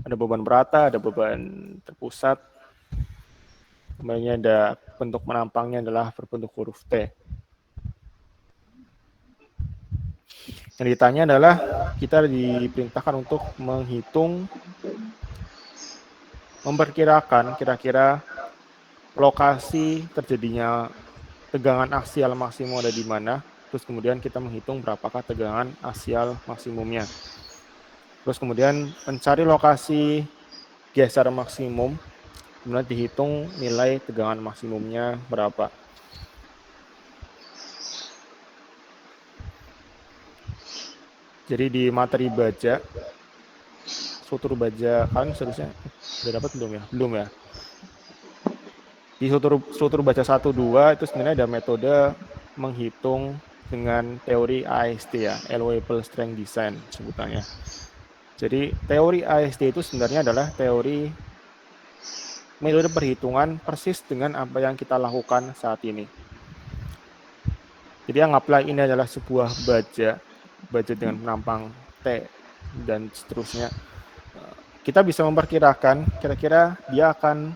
ada beban merata, ada beban terpusat. Kemudian ada bentuk menampangnya adalah berbentuk huruf T. Yang ditanya adalah kita diperintahkan untuk menghitung, memperkirakan kira-kira lokasi terjadinya tegangan aksial maksimum ada di mana, terus kemudian kita menghitung berapakah tegangan aksial maksimumnya. Terus kemudian mencari lokasi geser maksimum, kemudian dihitung nilai tegangan maksimumnya berapa. Jadi di materi baja, struktur baja kalian seharusnya udah dapat belum ya? Belum ya. Di struktur baja 1-2 itu sebenarnya ada metode menghitung dengan teori AST ya, Allowable Strength Design sebutannya. Jadi teori AST itu sebenarnya adalah teori metode perhitungan persis dengan apa yang kita lakukan saat ini. Jadi anggaplah ini adalah sebuah baja dengan penampang T dan seterusnya. Kita bisa memperkirakan kira-kira dia akan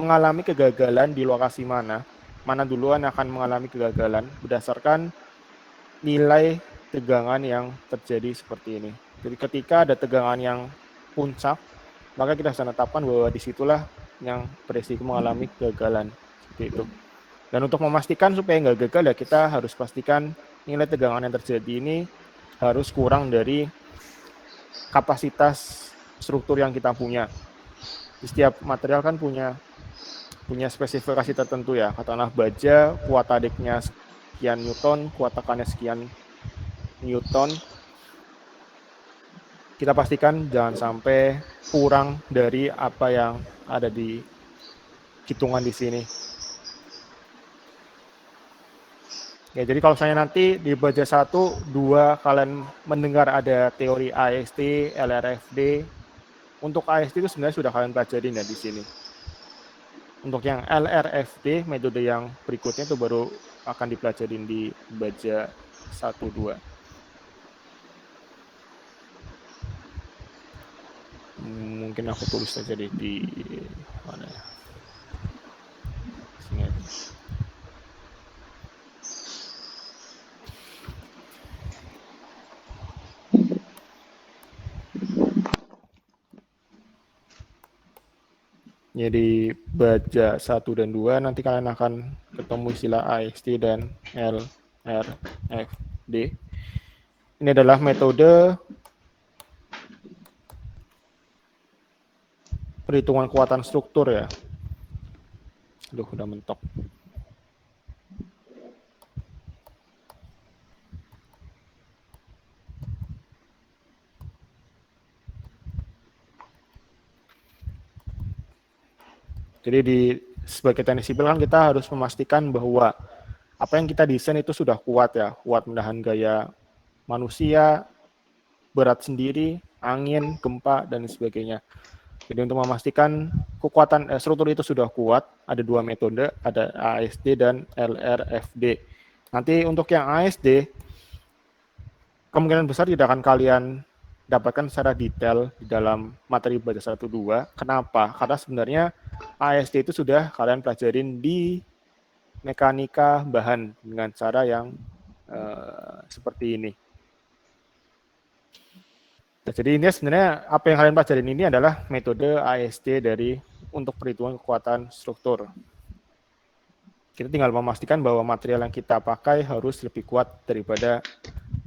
mengalami kegagalan di lokasi mana duluan akan mengalami kegagalan berdasarkan nilai tegangan yang terjadi seperti ini. Jadi ketika ada tegangan yang puncak, maka kita bisa menetapkan bahwa disitulah yang berisiko mengalami kegagalan. Seperti itu. Dan untuk memastikan supaya nggak gagal ya kita harus pastikan nilai tegangan yang terjadi ini harus kurang dari kapasitas struktur yang kita punya. Di setiap material kan punya spesifikasi tertentu ya. Katakanlah baja, kuat tadiknya sekian Newton, kuat tekannya sekian Newton. Kita pastikan jangan sampai kurang dari apa yang ada di hitungan di sini. Ya, jadi kalau saya nanti di baja 1-2 kalian mendengar ada teori AST, LRFD. Untuk AST itu sebenarnya sudah kalian pelajarin ya di sini. Untuk yang LRFD, metode yang berikutnya itu baru akan dipelajarin di baja 1-2. Mungkin aku tulis saja di mana ya? Sini aja. Jadi baja 1 dan 2 nanti kalian akan ketemu istilah AST dan LRFD. Ini adalah metode perhitungan kekuatan struktur ya. Aduh, udah mentok. Jadi sebagai teknik sipil kan kita harus memastikan bahwa apa yang kita desain itu sudah kuat ya, kuat menahan gaya manusia, berat sendiri, angin, gempa, dan sebagainya. Jadi untuk memastikan kekuatan struktur itu sudah kuat, ada dua metode, ada ASD dan LRFD. Nanti untuk yang ASD, kemungkinan besar tidak akan kalian dapatkan secara detail di dalam materi baca 1-2. Kenapa? Karena sebenarnya ASD itu sudah kalian pelajarin di mekanika bahan dengan cara yang seperti ini. Nah, jadi ini sebenarnya apa yang kalian pelajarin ini adalah metode ASD untuk perhitungan kekuatan struktur. Kita tinggal memastikan bahwa material yang kita pakai harus lebih kuat daripada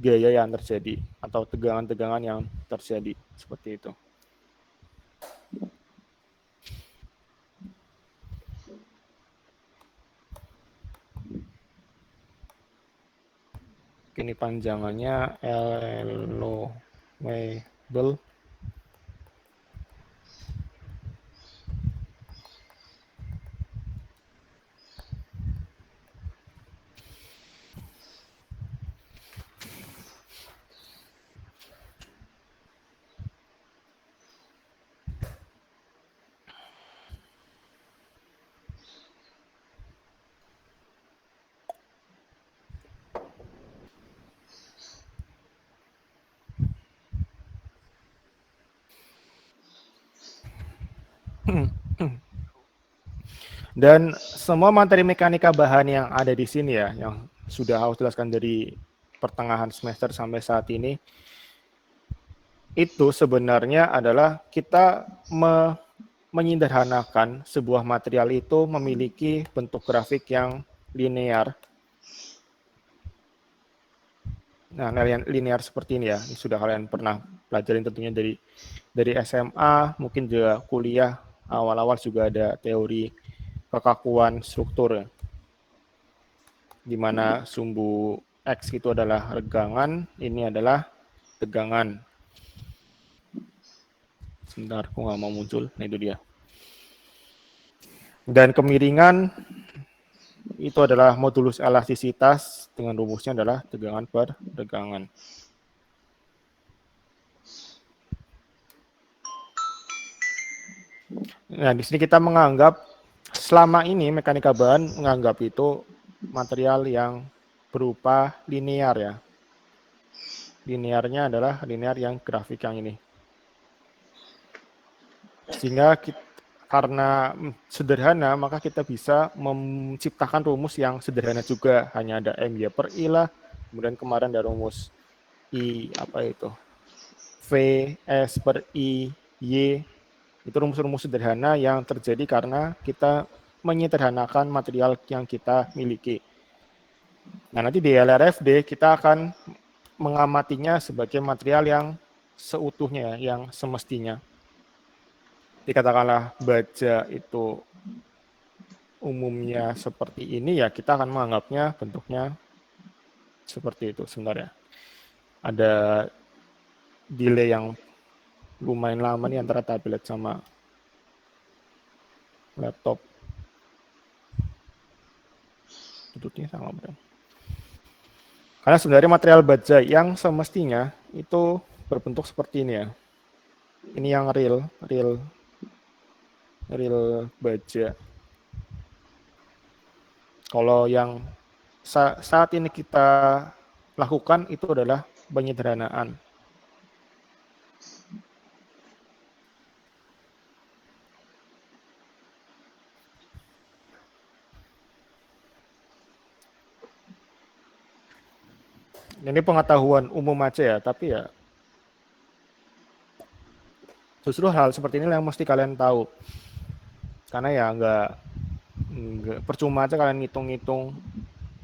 gaya yang terjadi atau tegangan-tegangan yang terjadi seperti itu. Ini panjangannya allowable. Dan semua materi mekanika bahan yang ada di sini ya, yang sudah aku jelaskan dari pertengahan semester sampai saat ini, itu sebenarnya adalah kita menyederhanakan sebuah material itu memiliki bentuk grafik yang linear. Nah, linear seperti ini ya, ini sudah kalian pernah pelajarin tentunya dari SMA, mungkin juga kuliah awal-awal juga ada teori kekakuan struktur ya, di mana sumbu X itu adalah regangan, ini adalah tegangan. Sebentar, aku nggak mau muncul. Nah, itu dia. Dan kemiringan itu adalah modulus elastisitas dengan rumusnya adalah tegangan per regangan. Nah, di sini kita menganggap selama ini mekanika bahan menganggap itu material yang berupa linear ya. Linearnya adalah linear yang grafik yang ini. Sehingga karena sederhana, maka kita bisa menciptakan rumus yang sederhana juga. Hanya ada MY per I lah. Kemudian kemarin ada rumus I, apa itu? V, S per I, Y. Itu rumus-rumus sederhana yang terjadi karena kita menyederhanakan material yang kita miliki. Nah, nanti di LRFD kita akan mengamatinya sebagai material yang seutuhnya, yang semestinya. Dikatakanlah baja itu umumnya seperti ini, ya kita akan menganggapnya bentuknya seperti itu. Sebentar ya. Ada delay yang lumayan lama nih antara tablet sama laptop. Tutupnya sama benar. Karena sebenarnya material baja yang semestinya itu berbentuk seperti ini ya. Ini yang real baja. Kalau yang saat ini kita lakukan itu adalah penyederhanaan. Ini pengetahuan umum aja ya, tapi ya justru hal seperti ini yang mesti kalian tahu. Karena ya nggak percuma aja kalian ngitung-ngitung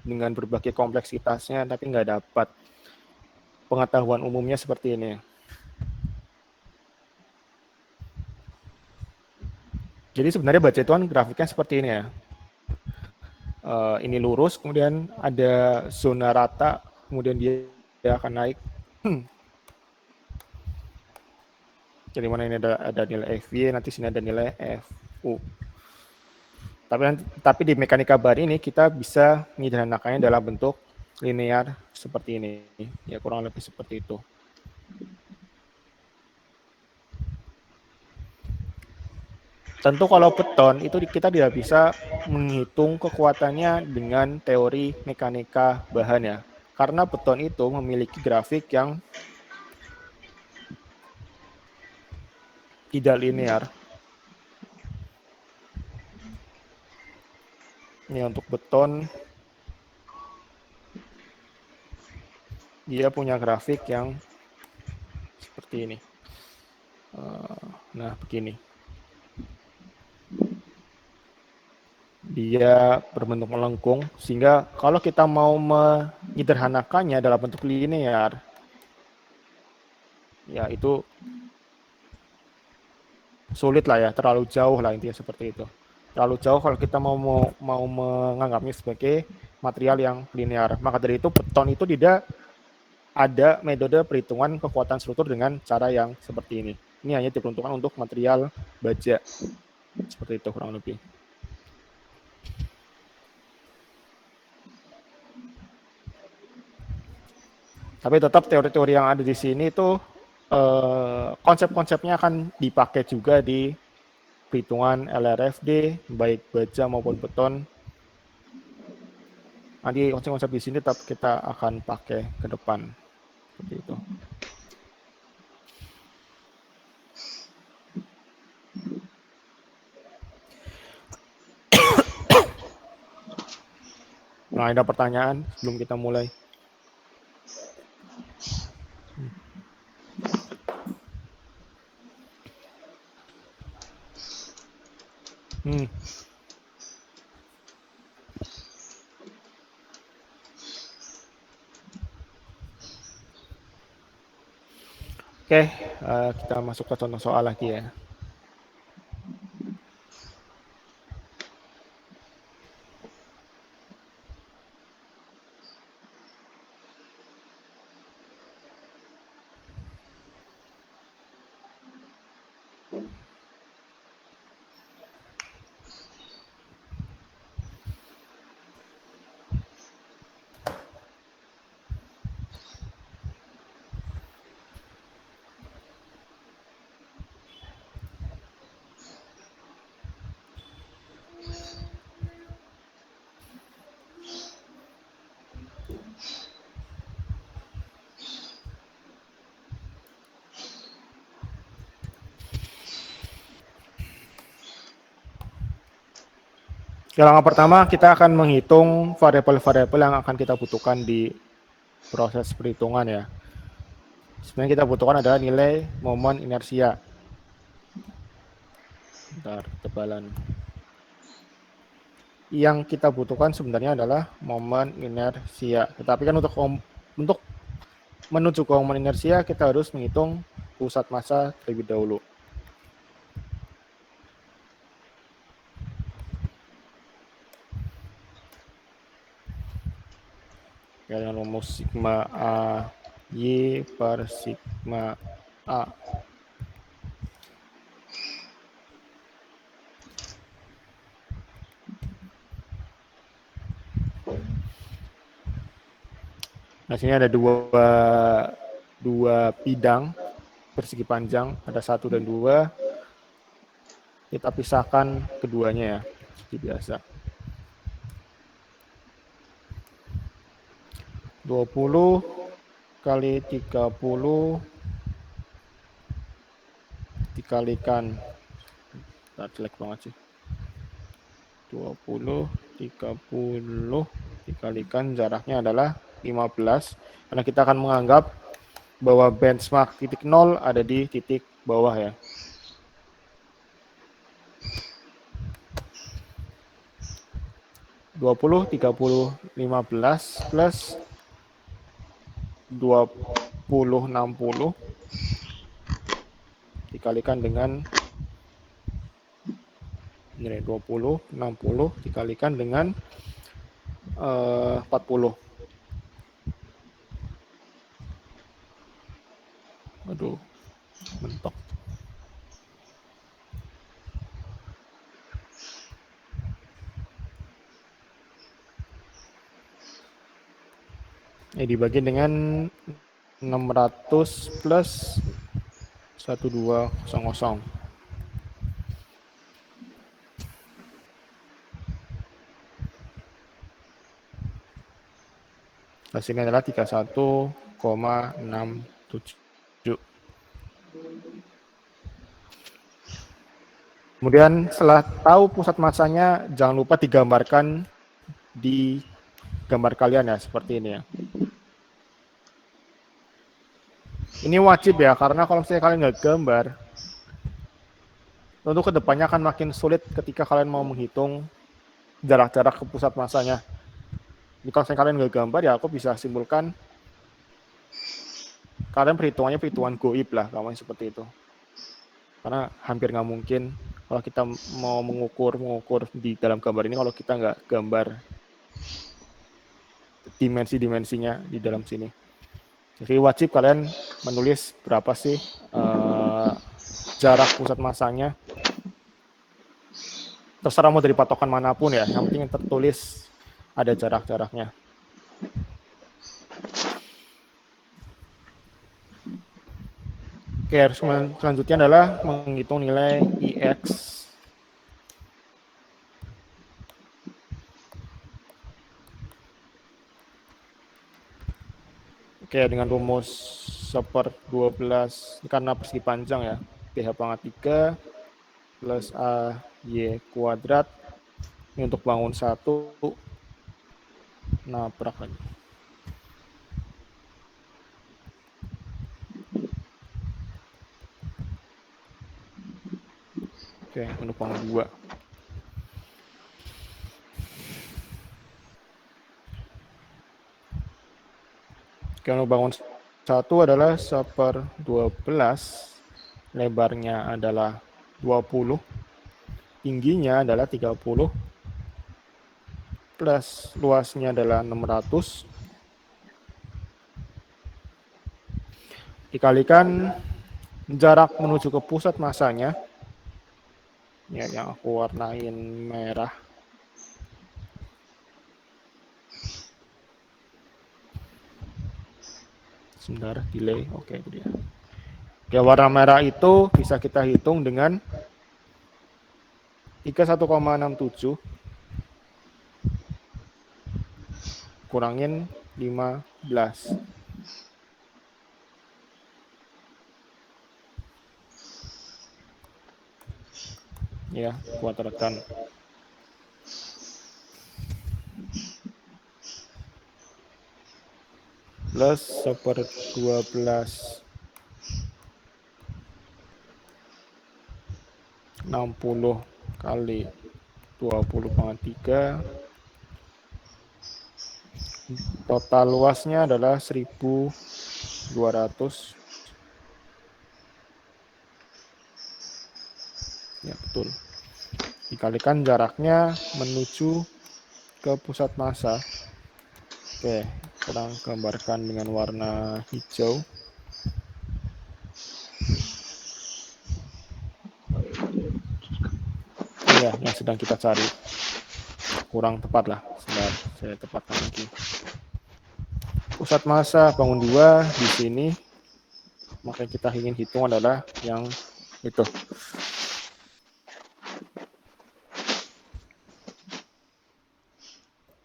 dengan berbagai kompleksitasnya, tapi nggak dapat pengetahuan umumnya seperti ini. Jadi sebenarnya baja itu kan grafiknya seperti ini ya. Ini lurus, kemudian ada zona rata, kemudian dia akan naik. Jadi mana ini ada nilai FY, nanti sini ada nilai FU. Tapi di mekanika bahan ini kita bisa menyederhanakannya dalam bentuk linear seperti ini. Ya kurang lebih seperti itu. Tentu kalau beton itu kita tidak bisa menghitung kekuatannya dengan teori mekanika bahan ya. Karena beton itu memiliki grafik yang tidak linear. Ini untuk beton, dia punya grafik yang seperti ini. Nah, begini. Dia berbentuk melengkung, sehingga kalau kita mau menyederhanakannya dalam bentuk linear, ya itu sulit lah ya, terlalu jauh lah intinya seperti itu. Terlalu jauh kalau kita mau menganggapnya sebagai material yang linear. Maka dari itu beton itu tidak ada metode perhitungan kekuatan struktur dengan cara yang seperti ini. Ini hanya diperuntukkan untuk material baja. Seperti itu kurang lebih. Tapi tetap teori-teori yang ada di sini itu konsep-konsepnya akan dipakai juga di perhitungan LRFD, baik baja maupun beton. Nanti konsep-konsep di sini tetap kita akan pakai ke depan. Seperti itu. Nah, ada pertanyaan sebelum kita mulai? Oke, kita masuk ke contoh soal lagi ya. Langkah pertama, kita akan menghitung variabel-variabel yang akan kita butuhkan di proses perhitungan ya. Sebenarnya kita butuhkan adalah nilai momen inersia. Bentar, tebalan. Yang kita butuhkan sebenarnya adalah momen inersia. Tetapi kan untuk menuju ke momen inersia, kita harus menghitung pusat massa terlebih dahulu. Ya, dengan rumus sigma A Y per sigma A. Nah, sini ada dua bidang persegi panjang, ada 1 dan 2. Kita pisahkan keduanya ya, seperti biasa. 20 kali 30 dikalikan, jelek banget sih, 20 30 dikalikan jaraknya adalah 15, karena kita akan menganggap bahwa benchmark titik 0 ada di titik bawah ya. Dua puluh, 30, 15 plus 20, 60 dikalikan dengan ini 20, 60 dikalikan dengan 40. Aduh, mentok. Dibagi dengan 600 plus 1200. Hasilnya adalah 31,67. Kemudian setelah tahu pusat massanya, jangan lupa digambarkan di gambar kalian ya, seperti ini ya. Ini wajib ya, karena kalau misalnya kalian nggak gambar, tentu kedepannya akan makin sulit ketika kalian mau menghitung jarak-jarak ke pusat massanya. Jadi kalau misalnya kalian nggak gambar ya, aku bisa simpulkan kalian perhitungannya perhitungan goib lah, kalau seperti itu. Karena hampir nggak mungkin kalau kita mau mengukur di dalam gambar ini kalau kita nggak gambar dimensi-dimensinya di dalam sini. Jadi wajib kalian menulis berapa sih jarak pusat massanya. Terserah mau dari patokan manapun ya, yang penting tertulis ada jarak-jaraknya. Oke, selanjutnya adalah menghitung nilai IX. Oke, dengan rumus 1/12, karena persegi panjang ya, PH pangkat 3 plus AY kuadrat. Ini untuk bangun 1 Nabrak lagi. Oke, penumpang 2. Oke, untuk bangun 1 adalah 1/12. Lebarnya adalah 20. Tingginya adalah 30. Plus luasnya adalah 600. Dikalikan jarak menuju ke pusat masanya. Ya, yang aku warnain merah. Sebentar, delay. Oke, itu dia. Oke, warna merah itu bisa kita hitung dengan 31,67 kurangin 15. Ya, buat rekan. Plus 1/12. 60 kali 20,3. Total luasnya adalah 1.200. Ya, betul. Dikalikan jaraknya menuju ke pusat massa. Oke, sedang gambarkan dengan warna hijau. Ini ya yang sedang kita cari. Kurang tepat lah. Sebentar, saya tepatkan lagi. Pusat massa bangun 2 di sini. Maka yang kita ingin hitung adalah yang itu.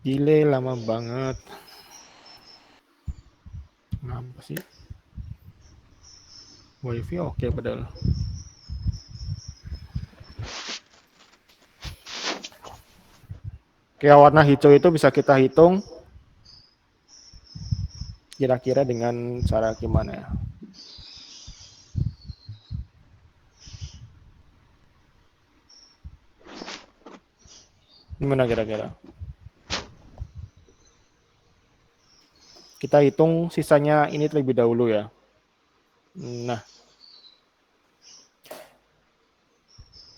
Delay lama banget. Kenapa sih? Wifi oke padahal. Oke, warna hijau itu bisa kita hitung kira-kira dengan cara gimana ya? Gimana kira-kira? Kita hitung sisanya ini terlebih dahulu ya. Nah,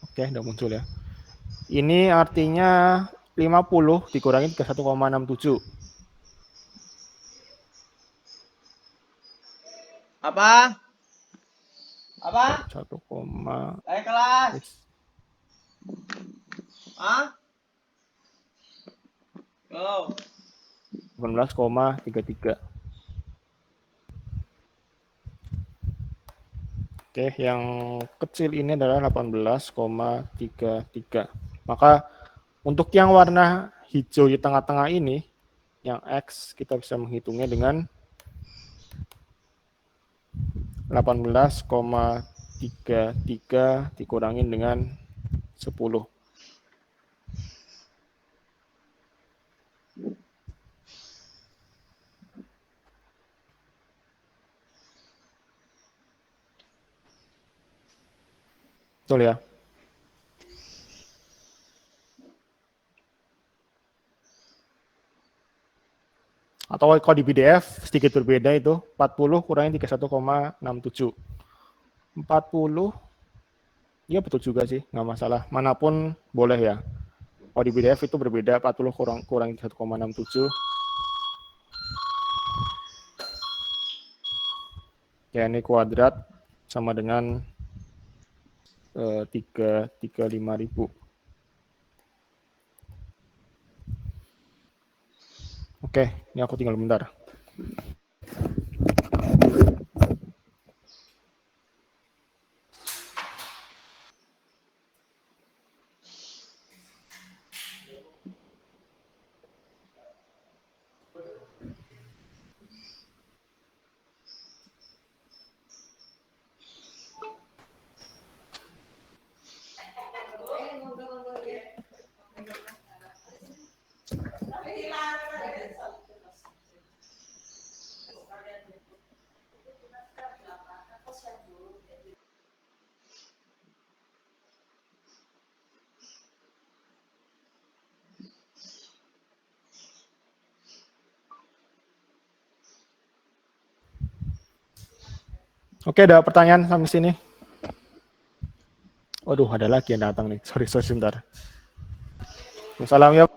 oke, udah muncul ya. Ini artinya 50 dikurangi 31,67. Apa? 1, Naik kelas. Hah? Go. 18,33. Oke, yang kecil ini adalah 18,33. Maka untuk yang warna hijau di tengah-tengah ini, yang X, kita bisa menghitungnya dengan 18,33 dikurangin dengan 10. Betul ya? Atau kalau di PDF sedikit berbeda itu 40 kurangi 31,67. 40 ya betul juga sih, nggak masalah. Manapun boleh ya. Kalau di PDF itu berbeda 40 kurangi 1,67. Ya ini kuadrat sama dengan 335.000. Oke, ini aku tinggal bentar. Oke, ada pertanyaan sampai sini? Waduh, ada lagi yang datang nih. Sorry, sebentar. Salam ya.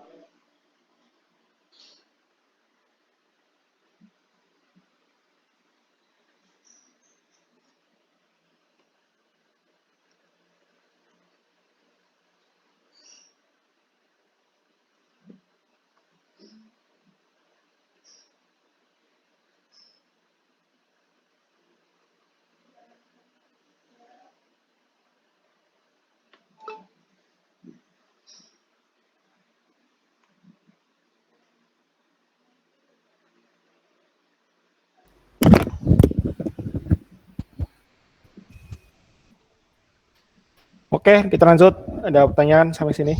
Oke, kita lanjut. Ada pertanyaan sampai sini?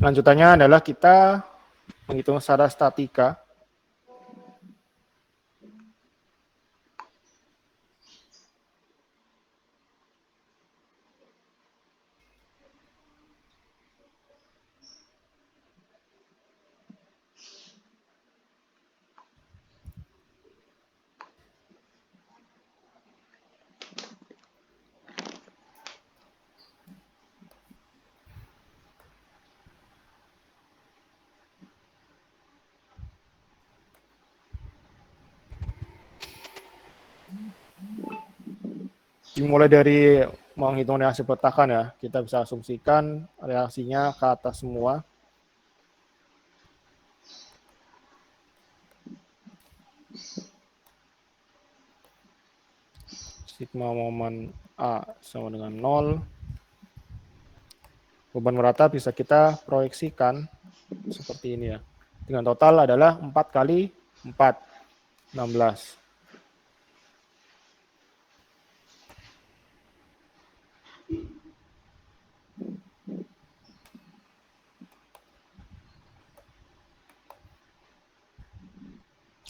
Lanjutannya adalah kita menghitung secara statika. Dimulai dari menghitung reaksi petakan ya, kita bisa asumsikan reaksinya ke atas semua. Sigma momen A sama dengan 0. Beban merata bisa kita proyeksikan seperti ini ya. Dengan total adalah 4 kali 4, 16.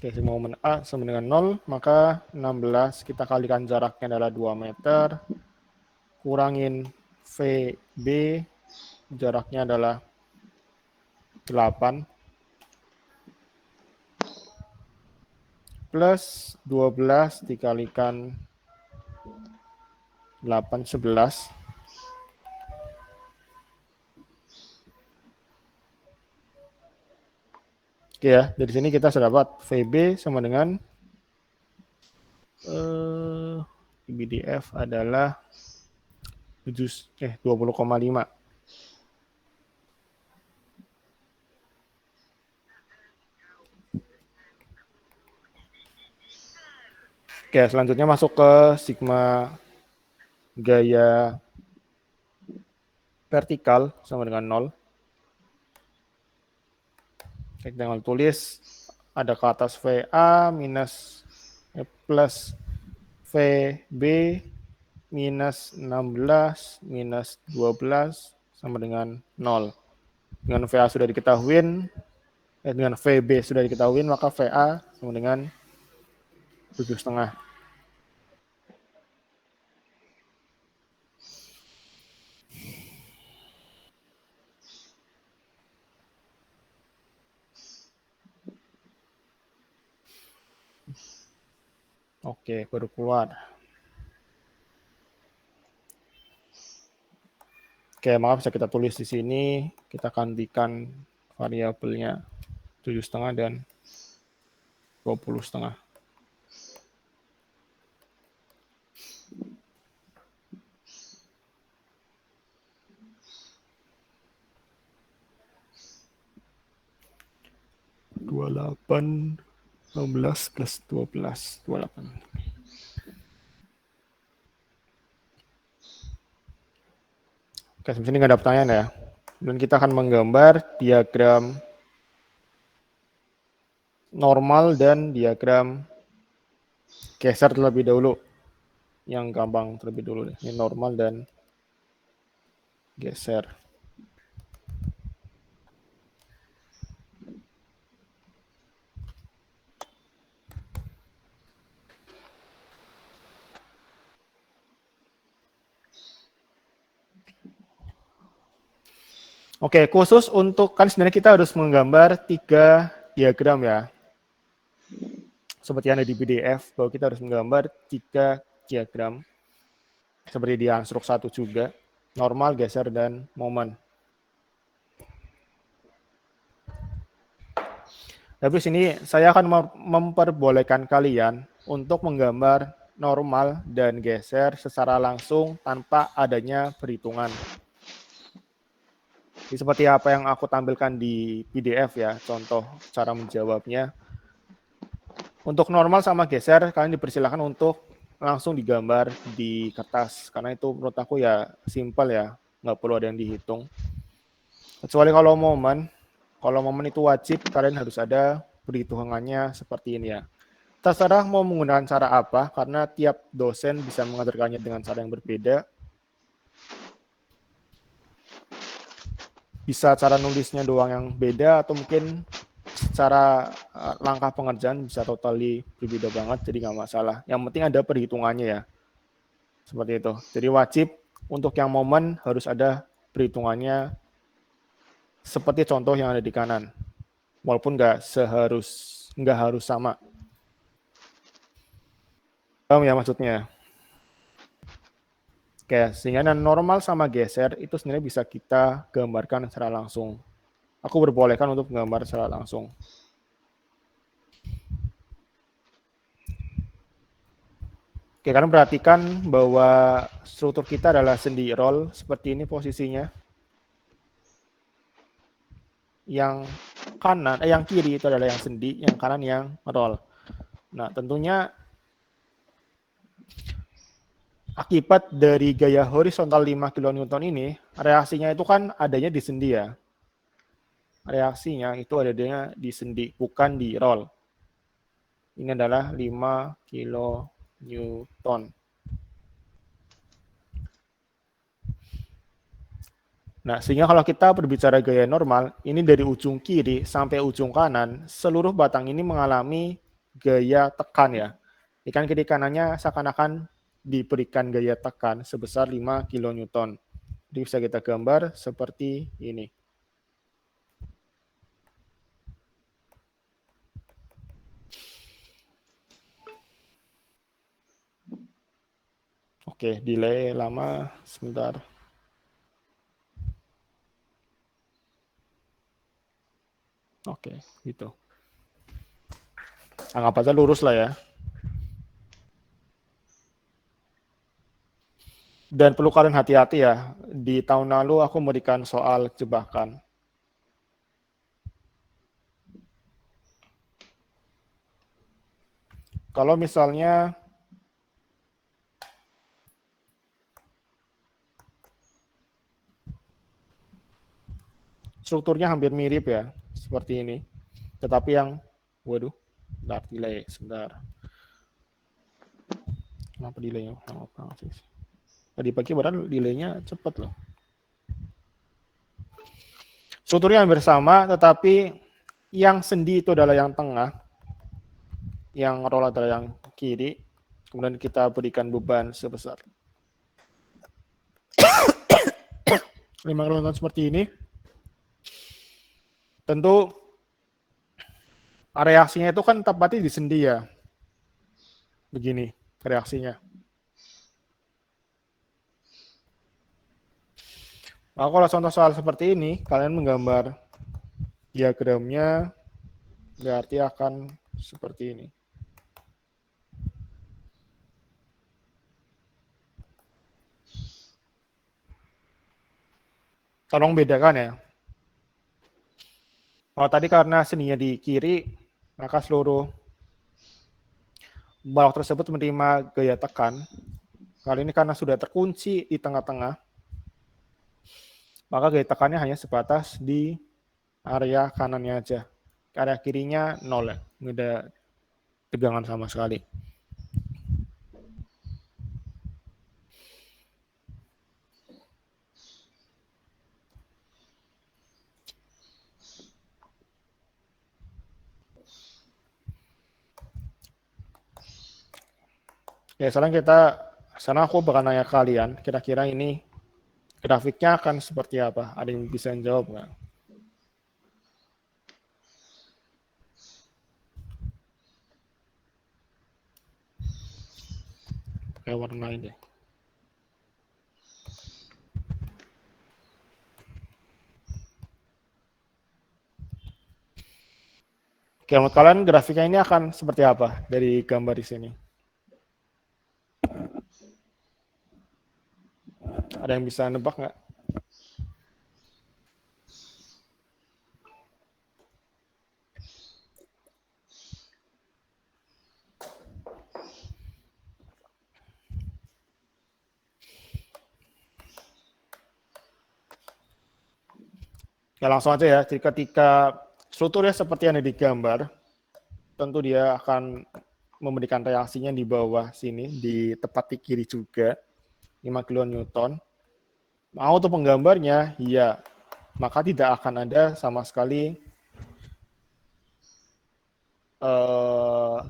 Oke, momen A sama dengan 0, maka 16 kita kalikan jaraknya adalah 2 meter, kurangin VB, jaraknya adalah 8, plus 12 dikalikan 8, 11. Oke ya, dari sini kita sudah dapat VB sama dengan BDF adalah 20,5. Oke, selanjutnya masuk ke sigma gaya vertikal sama dengan 0. Kita tinggal tulis ada ke atas VA minus plus VB minus 16 minus 12 sama dengan 0. Dengan VA sudah diketahui, dengan VB sudah diketahui, maka VA sama dengan 7,5. Oke, baru keluar. Oke, maka bisa kita tulis di sini, kita gantikan variabelnya 7,5 dan 20,5. Dua 28 16 plus 12 28. Oke, sampai sini nggak ada pertanyaan ya. Dan kita akan menggambar diagram normal dan diagram geser terlebih dahulu. Yang gampang terlebih dulu. Ini normal dan geser. Oke, khusus untuk, kan sebenarnya kita harus menggambar 3 diagram ya. Seperti yang ada di PDF, bahwa kita harus menggambar 3 diagram. Seperti di Ansruk 1 juga, normal, geser, dan momen. Tapi sini saya akan memperbolehkan kalian untuk menggambar normal dan geser secara langsung tanpa adanya perhitungan. Jadi seperti apa yang aku tampilkan di PDF ya, contoh cara menjawabnya. Untuk normal sama geser, kalian dipersilakan untuk langsung digambar di kertas. Karena itu menurut aku ya simple ya, nggak perlu ada yang dihitung. Kecuali kalau momen itu wajib kalian harus ada perhitungannya seperti ini ya. Terserah mau menggunakan cara apa, karena tiap dosen bisa mengajarkannya dengan cara yang berbeda. Bisa cara nulisnya doang yang beda, atau mungkin secara langkah pengerjaan bisa totally berbeda banget, jadi nggak masalah. Yang penting ada perhitungannya ya. Seperti itu. Jadi wajib untuk yang momen harus ada perhitungannya seperti contoh yang ada di kanan. Walaupun nggak harus sama. Paham ya maksudnya? Oke, sehingga normal sama geser itu sebenarnya bisa kita gambarkan secara langsung. Aku berbolehkan untuk menggambar secara langsung. Oke, kalian perhatikan bahwa struktur kita adalah sendi roll, seperti ini posisinya. Yang kanan, yang kiri itu adalah yang sendi, yang kanan yang roll. Nah, tentunya akibat dari gaya horizontal 5 kN ini, reaksinya itu kan adanya di sendi ya. Reaksinya itu adanya di sendi, bukan di roll. Ini adalah 5 kN. Nah, sehingga kalau kita berbicara gaya normal, ini dari ujung kiri sampai ujung kanan, seluruh batang ini mengalami gaya tekan ya. Ikan kiri kanannya seakan-akan diberikan gaya tekan sebesar 5 kN. Jadi bisa kita gambar seperti ini. Oke, delay lama sebentar. Oke, gitu. Anggap aja lurus lah ya. Dan perlu kalian hati-hati ya, di tahun lalu aku memberikan soal jebakan. Kalau misalnya strukturnya hampir mirip ya, seperti ini. Tetapi yang, waduh, delay, sebentar. Kenapa delaynya? Tadi pagi padahal delaynya cepat loh. Strukturnya hampir sama, tetapi yang sendi itu adalah yang tengah, yang roll adalah yang kiri, kemudian kita berikan beban sebesar 5 kN seperti ini. Tentu reaksinya itu kan tepatnya di sendi ya. Begini reaksinya. Nah, kalau contoh soal seperti ini, kalian menggambar diagramnya berarti akan seperti ini. Tolong bedakan ya. Kalau tadi karena sendinya di kiri, maka seluruh balok tersebut menerima gaya tekan. Kali ini karena sudah terkunci di tengah-tengah, maka gaya tekannya hanya sebatas di area kanannya aja. Area kirinya 0 ya, nggak ada tegangan sama sekali. Ya, sekarang aku bakal nanya kalian, kira-kira ini grafiknya akan seperti apa? Ada yang bisa jawab nggak? Kayak warna ini. Oke, menurut kalian grafiknya ini akan seperti apa dari gambar di sini? Ada yang bisa nebak nggak? Ya langsung aja ya. Jadi ketika strukturnya seperti yang ada di gambar, tentu dia akan memberikan reaksinya di bawah sini, di tepat di kiri juga, 5 kilonewton. Mau untuk penggambarnya, iya, maka tidak akan ada sama sekali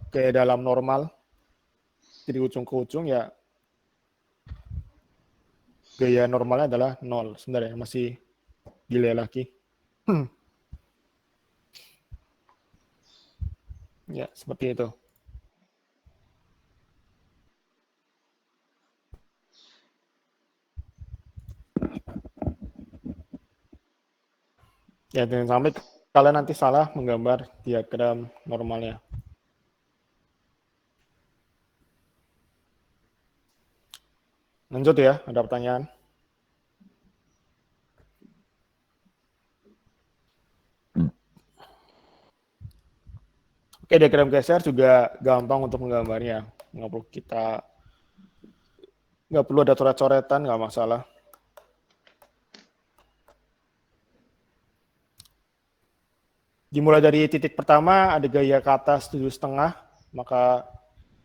kayak dalam normal, jadi ujung ke ujung ya gaya normalnya adalah 0 sebenarnya, masih delay lagi. Ya, seperti itu. Ya, jangan sampai kalian nanti salah menggambar diagram normalnya. Lanjut ya, ada pertanyaan? Oke, diagram geser juga gampang untuk menggambarnya. Nggak perlu ada coret-coretan, nggak masalah. Dimulai dari titik pertama, ada gaya ke atas 7,5, maka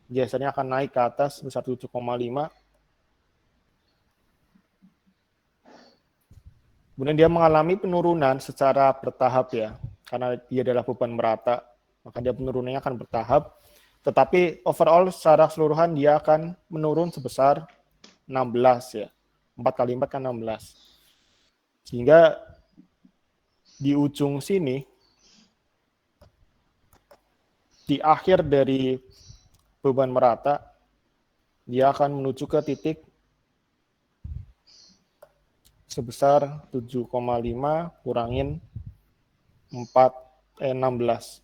gesernya akan naik ke atas sebesar 7,5. Kemudian dia mengalami penurunan secara bertahap ya, karena dia adalah beban merata, maka dia penurunannya akan bertahap. Tetapi overall secara keseluruhan dia akan menurun sebesar 16 ya. 4 kali 4 kan 16. Sehingga di ujung sini, di akhir dari beban merata, dia akan menuju ke titik sebesar 7,5 kurangin 16.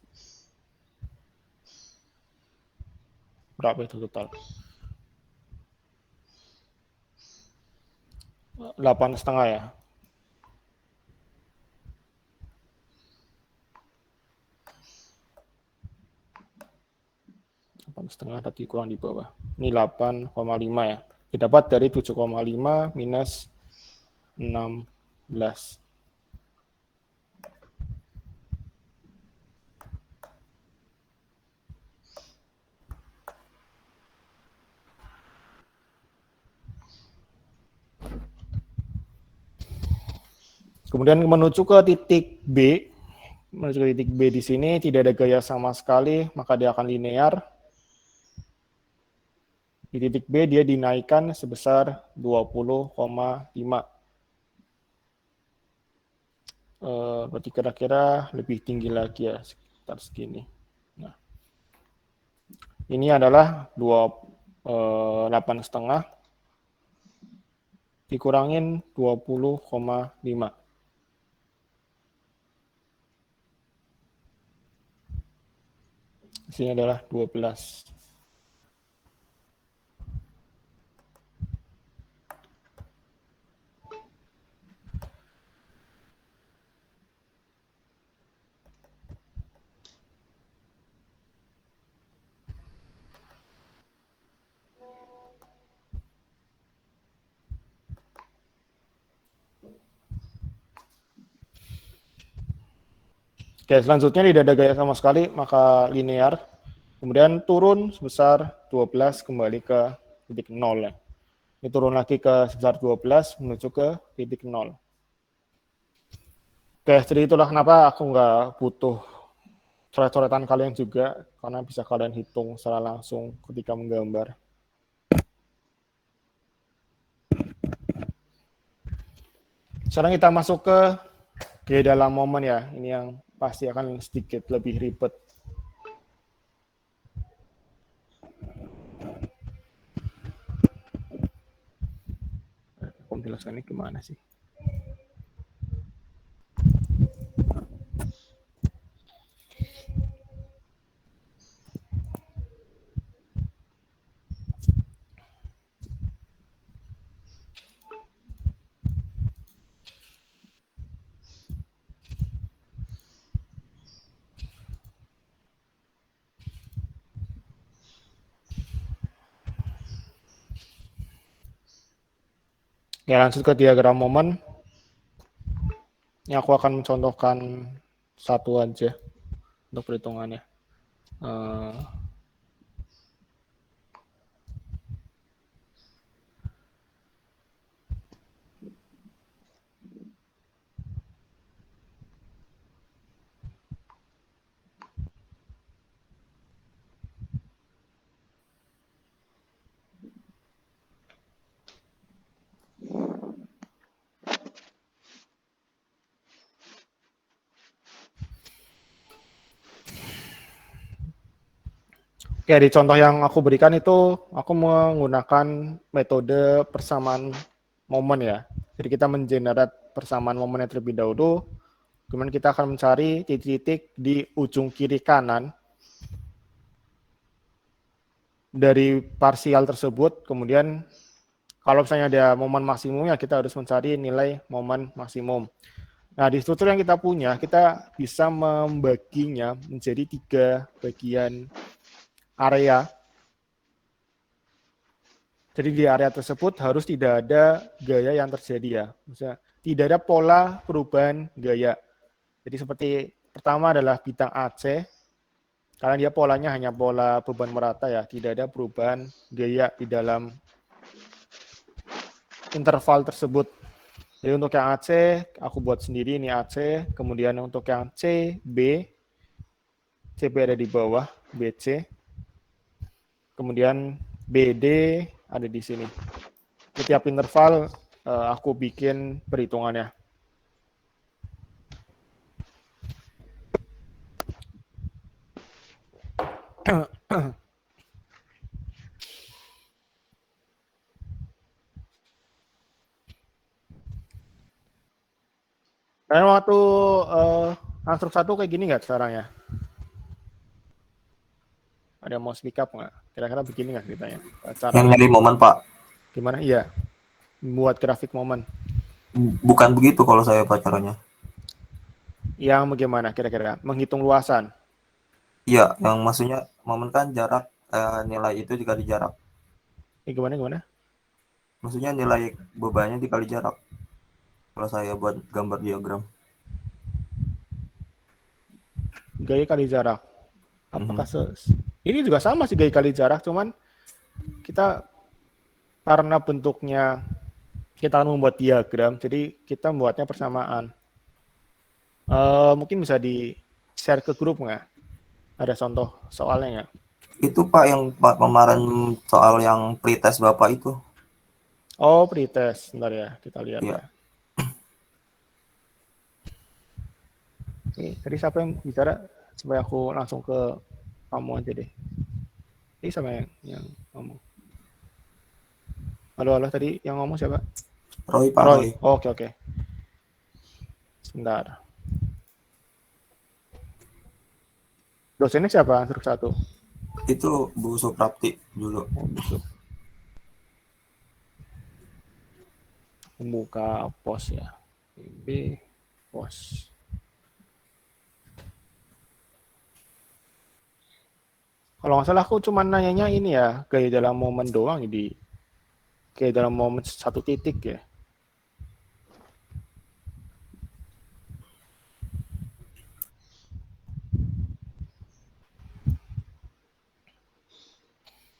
Berapa itu total? 8,5 ya. Setengah tadi kurang di bawah. Ini 8,5 ya. Didapat dari 7,5 minus 16. Kemudian menuju ke titik B. Menuju ke titik B di sini tidak ada gaya sama sekali, maka dia akan linear. Di titik B dia dinaikkan sebesar 20,5. Berarti kira-kira lebih tinggi lagi ya, sekitar segini. Nah, ini adalah 8,5 dikurangin 20,5. Sini adalah 12. Oke, selanjutnya tidak ada gaya sama sekali, maka linear. Kemudian turun sebesar 12 kembali ke titik 0 ya. Ini turun lagi ke sebesar 12 menuju ke titik 0. Oke, jadi itulah kenapa aku nggak butuh coret-coretan kalian juga, karena bisa kalian hitung secara langsung ketika menggambar. Sekarang kita masuk ke gaya dalam momen ya. Ini yang pasti akan sedikit lebih ribet. Aku menjelaskannya gimana sih? Ya, lanjut ke diagram momen. Ini aku akan mencontohkan satu aja untuk perhitungannya. Oke, di contoh yang aku berikan itu, aku menggunakan metode persamaan momen ya. Jadi kita mengenerate persamaan momennya terlebih dahulu, kemudian kita akan mencari titik-titik di ujung kiri kanan dari parsial tersebut. Kemudian kalau misalnya ada momen maksimumnya, kita harus mencari nilai momen maksimum. Nah, di struktur yang kita punya, kita bisa membaginya menjadi 3 bagian area. Jadi di area tersebut harus tidak ada gaya yang terjadi ya. Misalnya, tidak ada pola perubahan gaya. Jadi seperti pertama adalah bintang AC, karena dia polanya hanya pola beban merata ya, tidak ada perubahan gaya di dalam interval tersebut. Jadi untuk yang AC, aku buat sendiri ini AC, kemudian untuk yang CB ada di bawah, BC, kemudian BD ada di sini. Setiap interval aku bikin perhitungannya. Kalian waktu langsung satu kayak gini nggak sekarang ya? Ada mau speak up nggak? Kira-kira begini nggak ceritanya? Cara Yang nyari momen, Pak. gimana? Iya, buat grafik momen. Bukan begitu kalau saya pacarannya. Yang bagaimana kira-kira? Menghitung luasan. Iya, yang maksudnya momen kan jarak nilai itu dikali jarak. Gimana? Maksudnya nilai bebannya dikali jarak. Kalau saya buat gambar diagram. Gaya kali jarak. Apakah ini juga sama sih gaya kali jarak, cuman kita karena bentuknya kita akan membuat diagram, jadi kita membuatnya persamaan. Mungkin bisa di share ke grup nggak? Ada contoh soalnya nggak? Itu Pak yang kemarin soal yang pretest Bapak itu. Oh, pretest. Bentar ya, kita lihat Iya. ya. Ini tadi siapa yang bicara? Supaya aku langsung ke kamu aja deh. Ini sama yang ngomong. Halo, tadi yang ngomong siapa? Roy, Pak Roy. Roy. Oh, oke. Sebentar. Dosennya siapa? Truk 1. Itu Bu Suprapti dulu. Oh, busuk. Membuka pos ya. PB pos. Kalau nggak salah aku cuma nanyanya ini ya, gaya dalam momen doang di kayak dalam momen satu titik ya.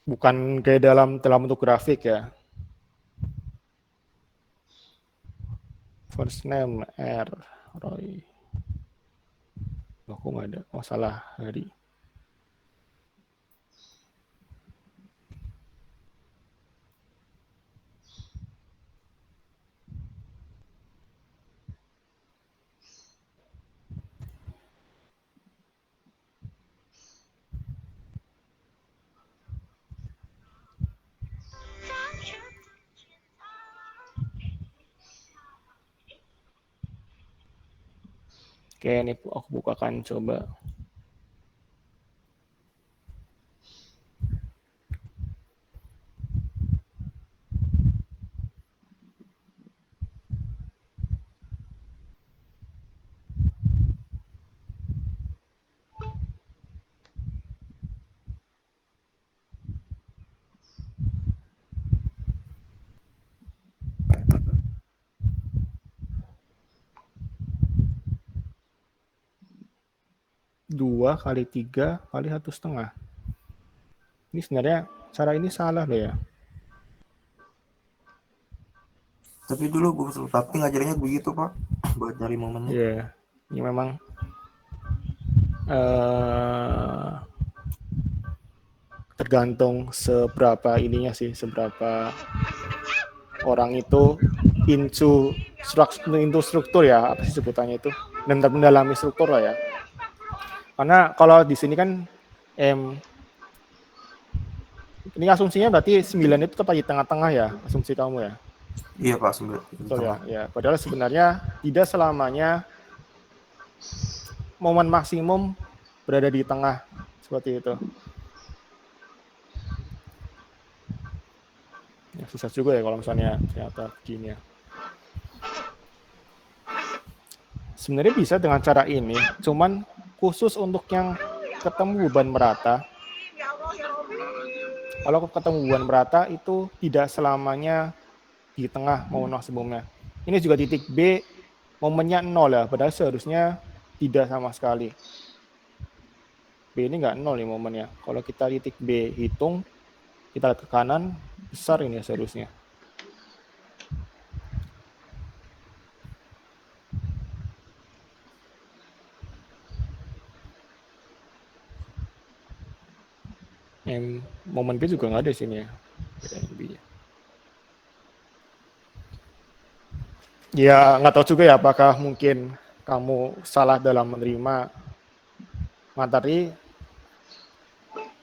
Bukan kayak dalam bentuk grafik ya. First name R Roy. Aku nggak ada masalah hari. Oke, ini aku bukakan coba. Dua kali 3 kali 1,5. Ini sebenarnya cara ini salah loh ya. Tapi dulu guru tapi ngajarnya begitu Pak, buat nyari momennya. Iya, ini memang tergantung seberapa ininya sih, seberapa orang itu into struktur ya, apa sih sebutannya itu, dan mendalami struktur lah ya. Karena kalau di sini kan ini asumsinya berarti 9 itu tepat di tengah-tengah ya, asumsi kamu ya. Iya Pak, 9. Betul ya, ya. Padahal sebenarnya tidak selamanya momen maksimum berada di tengah seperti itu. Ya, susah juga ya kalau misalnya ternyata begini ya. Sebenarnya bisa dengan cara ini, cuman khusus untuk yang ketemu beban merata. Kalau ketemu beban merata itu tidak selamanya di tengah momen maksimumnya. Ini juga titik B momennya 0 ya, padahal seharusnya tidak sama sekali. B ini nggak 0 nih momennya. Kalau kita titik B hitung, kita lihat ke kanan, besar ini seharusnya. Momen B juga nggak ada di sini ya. Ya nggak tahu juga ya apakah mungkin kamu salah dalam menerima materi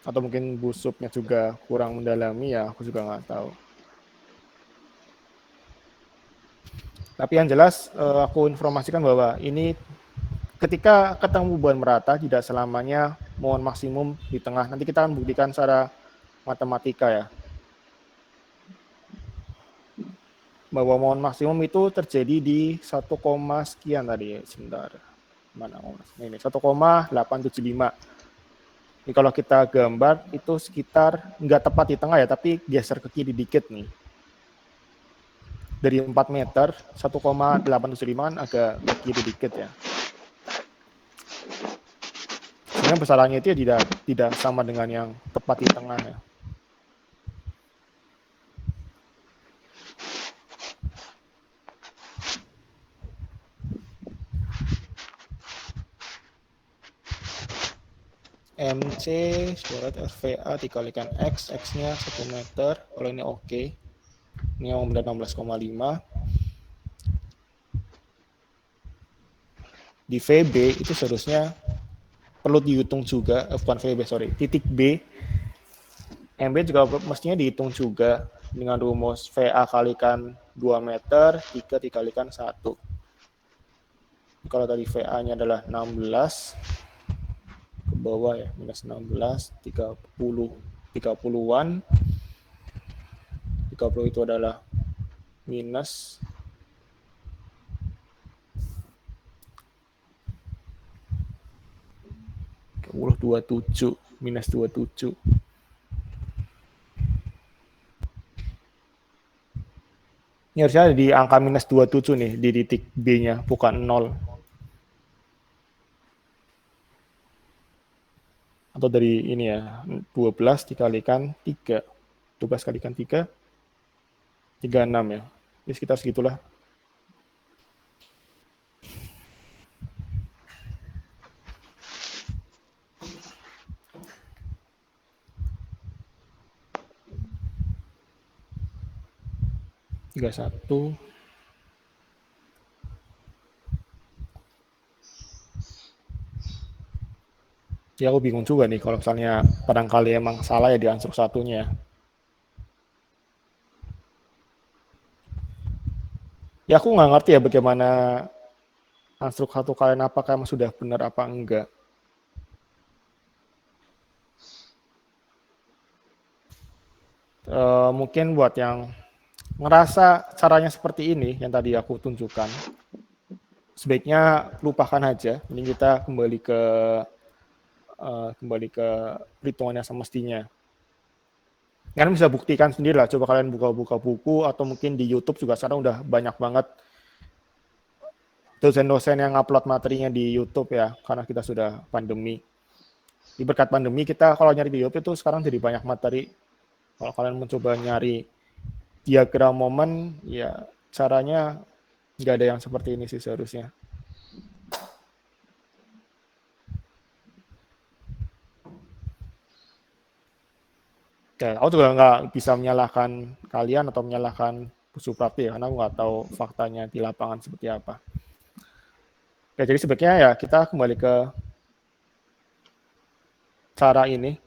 atau mungkin busupnya juga kurang mendalami ya, aku juga nggak tahu. Tapi yang jelas aku informasikan bahwa ini ketika ketemu beban merata tidak selamanya mohon maksimum di tengah. Nanti kita akan buktikan secara matematika ya. Bahwa mohon maksimum itu terjadi di 1, sekian tadi. Sebentar. Mana ini 1,875. Ini kalau kita gambar itu sekitar nggak tepat di tengah ya, tapi geser ke kiri dikit nih. Dari 4 meter, 1,875 kan agak ke kiri dikit ya. Sebenarnya besarannya itu ya tidak sama dengan yang tepat di tengah ya. MC surat RVA dikalikan X, X-nya 1 meter, kalau ini oke. Ini yang benar 16,5. Di VB itu seharusnya perlu dihitung juga, bukan VB, sorry, titik B. MB juga mestinya dihitung juga dengan rumus VA kalikan 2 meter, 3 dikalikan 1. Kalau tadi VA-nya adalah 16, ke bawah ya, minus 16, 30-an. 30 itu adalah minus 27, minus 27. Ini harusnya di angka minus 27 nih, di titik B-nya, bukan 0. Atau dari ini ya, 12 dikalikan 3. 12 kalikan 3, 36 ya. Ini sekitar segitulah. Tiga satu. Ya aku bingung juga nih kalau misalnya barangkali emang salah ya di ansur satunya. Ya aku nggak ngerti ya bagaimana konstruk satu kalian apakah emang sudah benar apa enggak. Mungkin buat yang ngerasa caranya seperti ini yang tadi aku tunjukkan, sebaiknya lupakan aja. Ini kita kembali ke perhitungannya semestinya. Kalian bisa buktikan sendiri lah. Coba kalian buka-buka buku atau mungkin di YouTube juga sekarang udah banyak banget dosen-dosen yang upload materinya di YouTube ya, karena kita sudah pandemi. Di berkat pandemi kita kalau nyari di YouTube itu sekarang jadi banyak materi. Kalau kalian mencoba nyari diagram momen, ya caranya nggak ada yang seperti ini sih seharusnya. Oke, aku juga nggak bisa menyalahkan kalian atau menyalahkan Bu Suprapti ya, karena aku nggak tahu faktanya di lapangan seperti apa. Oke, jadi sebaiknya ya kita kembali ke cara ini.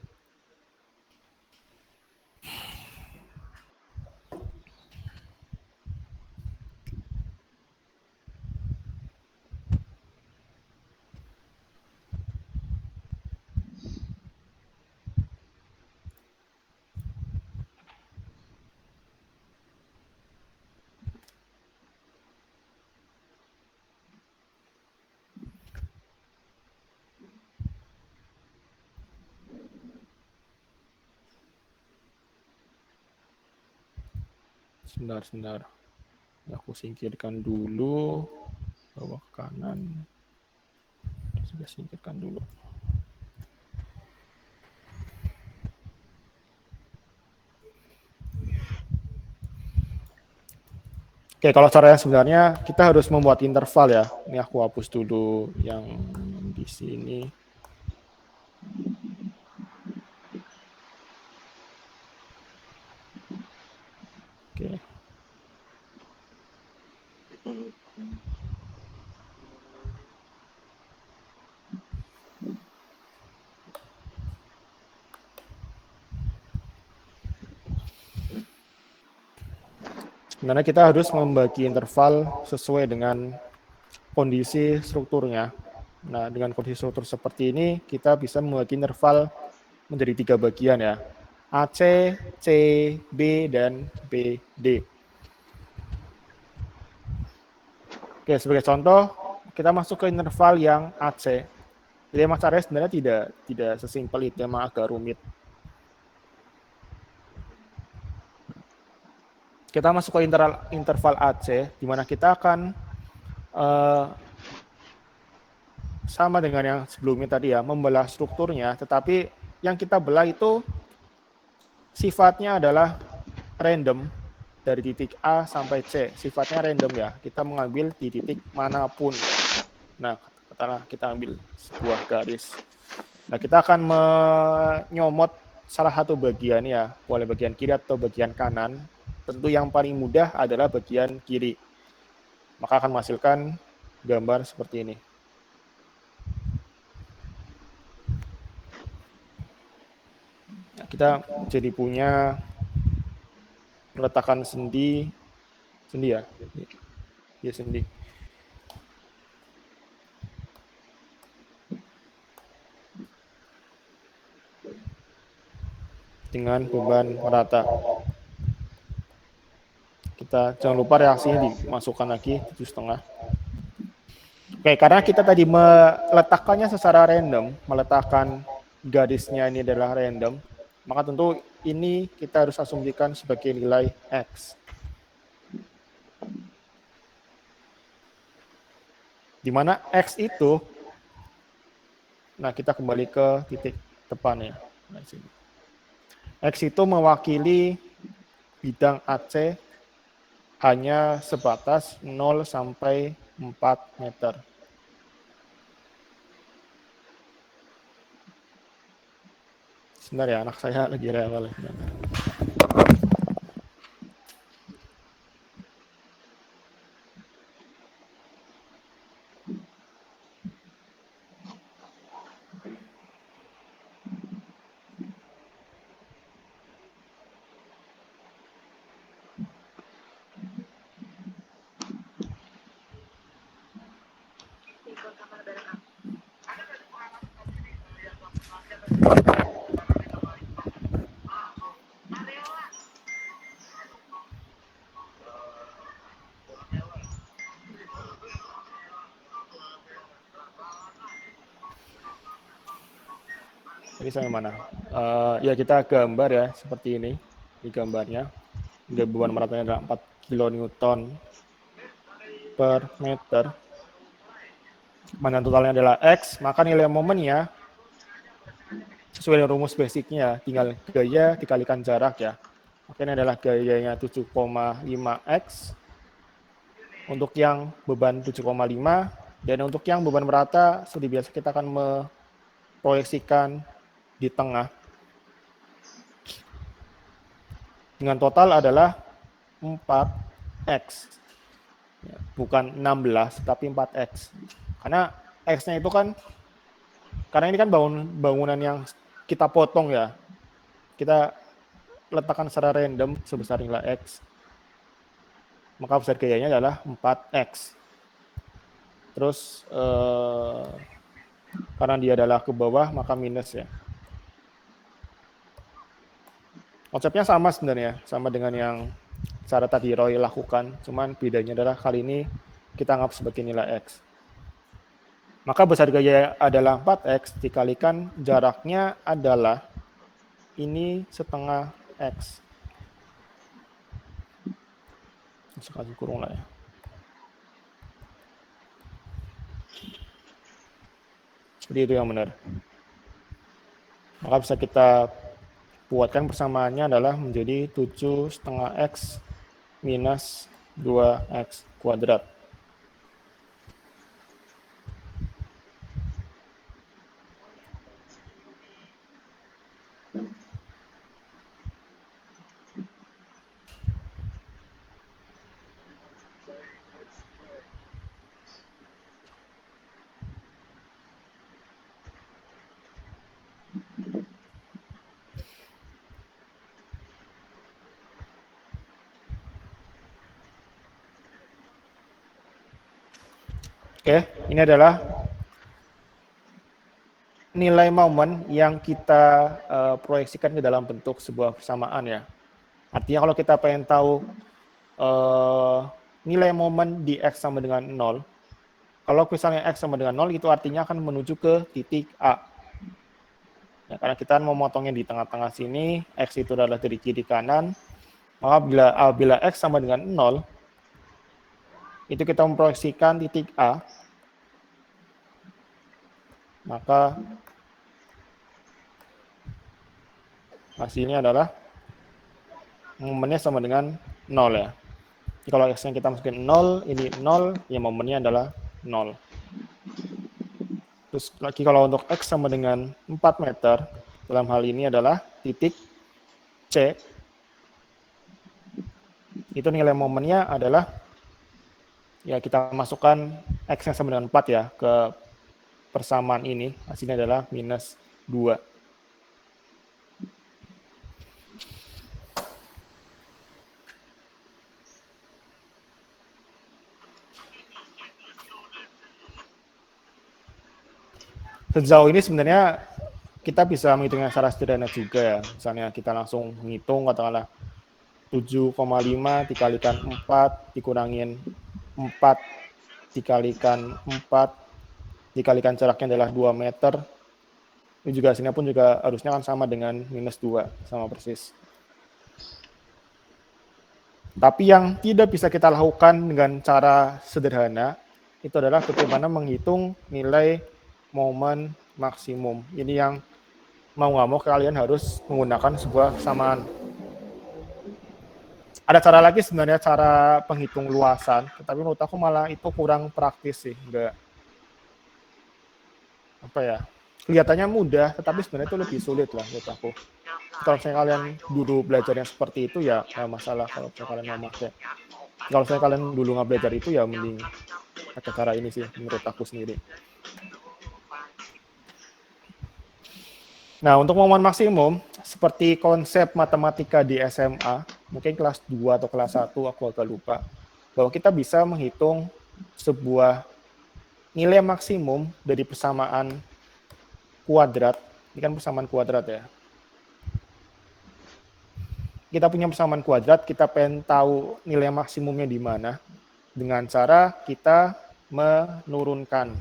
Sebentar. Aku singkirkan dulu. Bawah kanan. Sudah singkirkan dulu. Oke, kalau caranya sebenarnya kita harus membuat interval ya. Ini aku hapus dulu yang di sini. Oke. Sebenarnya kita harus membagi interval sesuai dengan kondisi strukturnya. Nah, dengan kondisi struktur seperti ini, kita bisa membagi interval menjadi 3 bagian ya. AC, C, B, dan BD. Oke, sebagai contoh, kita masuk ke interval yang AC. Jadi emang caranya sebenarnya tidak sesimpel itu, emang agak rumit. Kita masuk ke interval AC, di mana kita akan sama dengan yang sebelumnya tadi ya, membelah strukturnya, tetapi yang kita belah itu sifatnya adalah random dari titik A sampai C. Sifatnya random ya, kita mengambil di titik manapun. Nah, katakanlah kita ambil sebuah garis. Nah, kita akan menyomot salah satu bagian ya, boleh bagian kiri atau bagian kanan. Tentu yang paling mudah adalah bagian kiri. Maka akan menghasilkan gambar seperti ini. Nah, kita jadi punya peletakan sendi ya, ya sendi. Dengan beban merata. Kita jangan lupa reaksinya dimasukkan lagi 7,5. Oke, karena kita tadi meletakkannya secara random, meletakkan garisnya ini adalah random, maka tentu ini kita harus asumsikan sebagai nilai X. Di mana X itu, nah kita kembali ke titik depannya. Nah, sini. X itu mewakili bidang AC hanya sebatas 0 sampai 4 meter. Sebentar ya, anak saya lagi rewel. Jadi sampai mana? Ya kita gambar ya seperti ini di gambarnya. Beban meratanya adalah 4 kN per meter. Mana totalnya adalah X, maka nilai momennya sesuai dengan rumus basicnya, tinggal gaya dikalikan jarak ya. Maka ini adalah gayanya 7,5X untuk yang beban 7,5, dan untuk yang beban merata seperti biasa kita akan memproyeksikan di tengah dengan total adalah 4X, bukan 16 tapi 4X, karena X-nya itu kan, karena ini kan bangunan yang kita potong ya, kita letakkan secara random sebesar nilai X, maka besar gayanya adalah 4X. Terus karena dia adalah ke bawah maka minus ya. Konsepnya sama sebenarnya, sama dengan yang cara tadi Roy lakukan, cuman bedanya adalah kali ini kita anggap sebagai nilai X. Maka besar gaya adalah 4X dikalikan jaraknya adalah ini setengah X. Sekali kurung lah ya. Seperti itu yang benar. Maka bisa kita buatkan persamaannya adalah menjadi 7,5X minus 2X kuadrat. Oke, ini adalah nilai momen yang kita proyeksikan ke dalam bentuk sebuah persamaan ya. Artinya kalau kita pengen tahu nilai momen di X sama dengan 0, kalau misalnya X sama dengan 0 itu artinya akan menuju ke titik A. Ya, karena kita mau motongnya di tengah-tengah sini, X itu adalah dari kiri kanan, maka bila X sama dengan 0, itu kita memproyeksikan titik A, maka hasilnya adalah momennya sama dengan 0 ya. Jadi kalau X yang kita masukin 0, ini 0, ya momennya adalah 0. Terus lagi kalau untuk X sama dengan 4 meter, dalam hal ini adalah titik C, itu nilai momennya adalah, ya kita masukkan X yang sama dengan 4 ya, ke persamaan ini, hasilnya adalah minus 2. Sejauh ini sebenarnya kita bisa menghitungnya secara sederhana juga ya. Misalnya kita langsung menghitung katakanlah 7,5 dikalikan 4 dikurangin 4 dikalikan 4 dikalikan jaraknya adalah 2 meter. Ini juga hasilnya pun juga harusnya kan sama dengan minus 2, sama persis. Tapi yang tidak bisa kita lakukan dengan cara sederhana itu adalah bagaimana menghitung nilai momen maksimum. Ini yang mau nggak mau kalian harus menggunakan sebuah persamaan. Ada cara lagi sebenarnya, cara penghitung luasan, tapi menurut aku malah itu kurang praktis sih, enggak apa ya, kelihatannya mudah, tetapi sebenarnya itu lebih sulit lah menurut aku. Kalau misalnya kalian dulu belajarnya seperti itu ya nggak masalah kalau misalnya kalian mau pakai. Kalau misalnya kalian dulu nggak belajar itu ya mending pakai cara ini sih menurut aku sendiri. Nah, untuk momen maksimum, seperti konsep matematika di SMA, mungkin kelas 2 atau kelas 1, aku agak lupa, bahwa kita bisa menghitung sebuah nilai maksimum dari persamaan kuadrat Ini kan persamaan kuadrat ya. Kita punya persamaan kuadrat, kita pengen tahu nilai maksimumnya di mana dengan cara kita menurunkan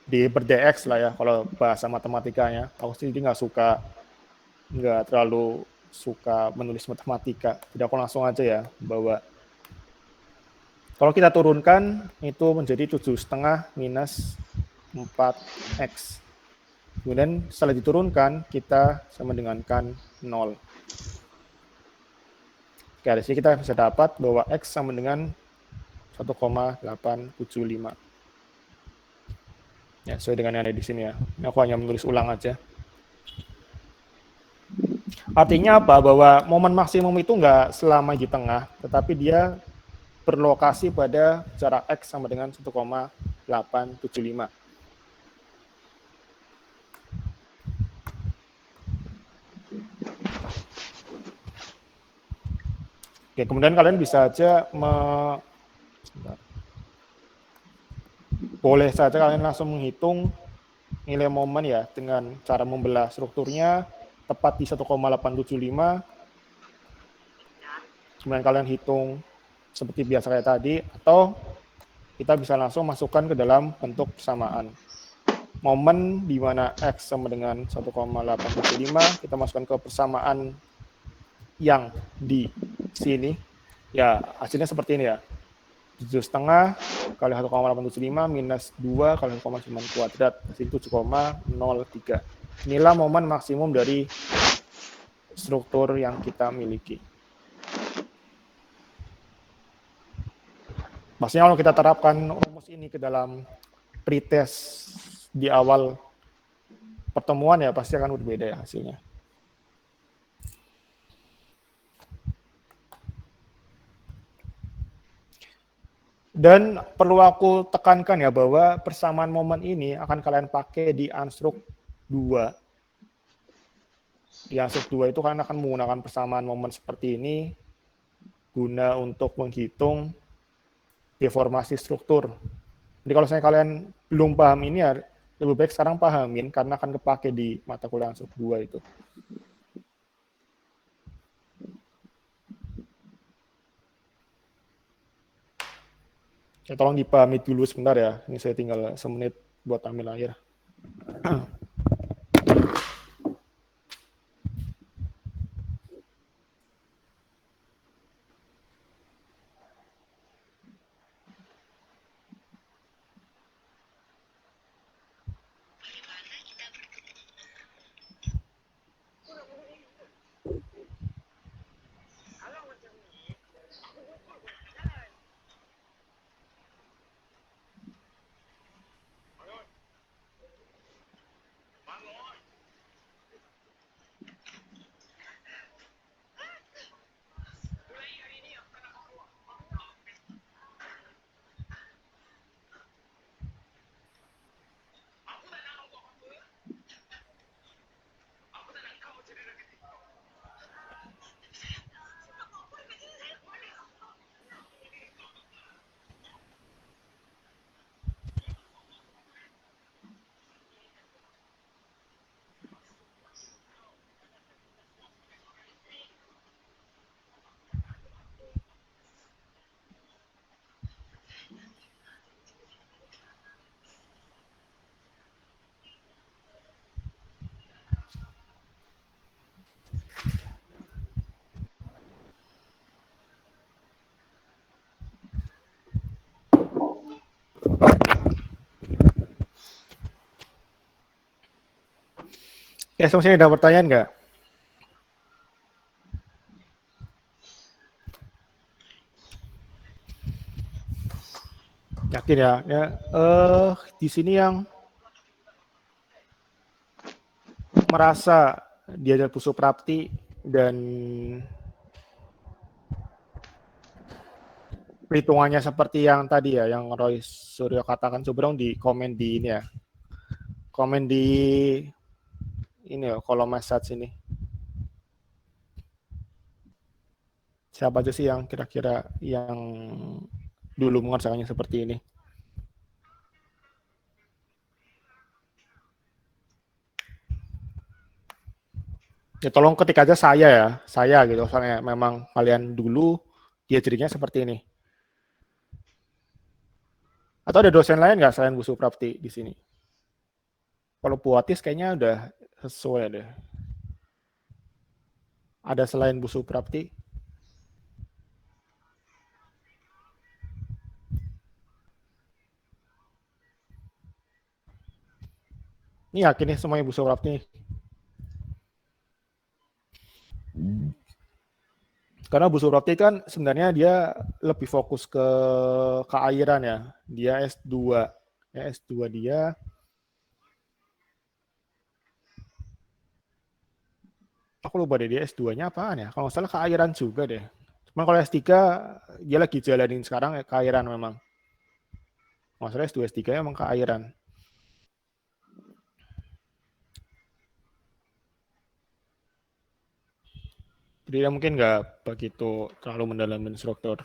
d per dx lah ya, kalau bahasa matematikanya. Aku sendiri nggak terlalu suka menulis matematika. Jadi aku langsung aja ya, bahwa kalau kita turunkan itu menjadi 7,5 minus 4x. Kemudian setelah diturunkan, kita sama dengankan 0. Oke, dari sini kita bisa dapat bahwa x sama dengan 1,875. Ya, sesuai dengan yang ada di sini ya. Ini aku hanya menulis ulang aja. Artinya apa? Bahwa momen maksimum itu nggak selama di tengah, tetapi dia berlokasi pada jarak x sama dengan 1,875. Oke, kemudian kalian bisa aja boleh saja kalian langsung menghitung nilai momen ya dengan cara membelah strukturnya tepat di 1,875. Kemudian kalian hitung seperti biasa kayak tadi, atau kita bisa langsung masukkan ke dalam bentuk persamaan. Momen di mana x sama dengan 1,875, kita masukkan ke persamaan yang di sini. Ya, hasilnya seperti ini ya. 7,5 kali 1,875 minus 2 kali 1,9 kuadrat, hasil 7,03. Inilah momen maksimum dari struktur yang kita miliki. Maksudnya kalau kita terapkan rumus ini ke dalam pretest di awal pertemuan ya pasti akan berbeda ya hasilnya. Dan perlu aku tekankan ya bahwa persamaan momen ini akan kalian pakai di Unstruct 2. Di Unstruct 2 itu kalian akan menggunakan persamaan momen seperti ini guna untuk menghitung deformasi struktur. Jadi kalau misalnya kalian belum paham ini ya, lebih baik sekarang pahamin karena akan kepake di mata kuliah Unstruct 2 itu. Ya, tolong dipahami dulu sebentar ya. Ini saya tinggal semenit buat ambil air. Ya, semuanya ada pertanyaan nggak? Yakin ya? Di sini yang merasa dia ada Pusu Prapti dan perhitungannya seperti yang tadi ya, yang Roy Suryo katakan, coba dong di komen di ini ya. Komen di ini ya, kolom message ini. Siapa aja sih yang kira-kira yang dulu mengerjakannya seperti ini? Ya tolong ketik aja saya gitu. Soalnya memang kalian dulu dia jadinya seperti ini. Atau ada dosen lain nggak selain Bu Suprapti di sini? Kalau Bu Atis kayaknya udah sesuai deh. Ada selain Bu Suprapti? Ini yakin nih semuanya Bu Suprapti. Karena Bu Suprapti kan sebenarnya dia lebih fokus ke keairan ya. Dia S2. Ya, S2 dia. Aku lupa deh dia S2-nya apaan ya. Kalau nggak salah keairan juga deh. Cuman kalau S3 dia lagi jalanin sekarang ya keairan memang. Kalau nggak salah S2 S3 emang keairan. Jadi dia mungkin nggak begitu terlalu mendalamin struktur.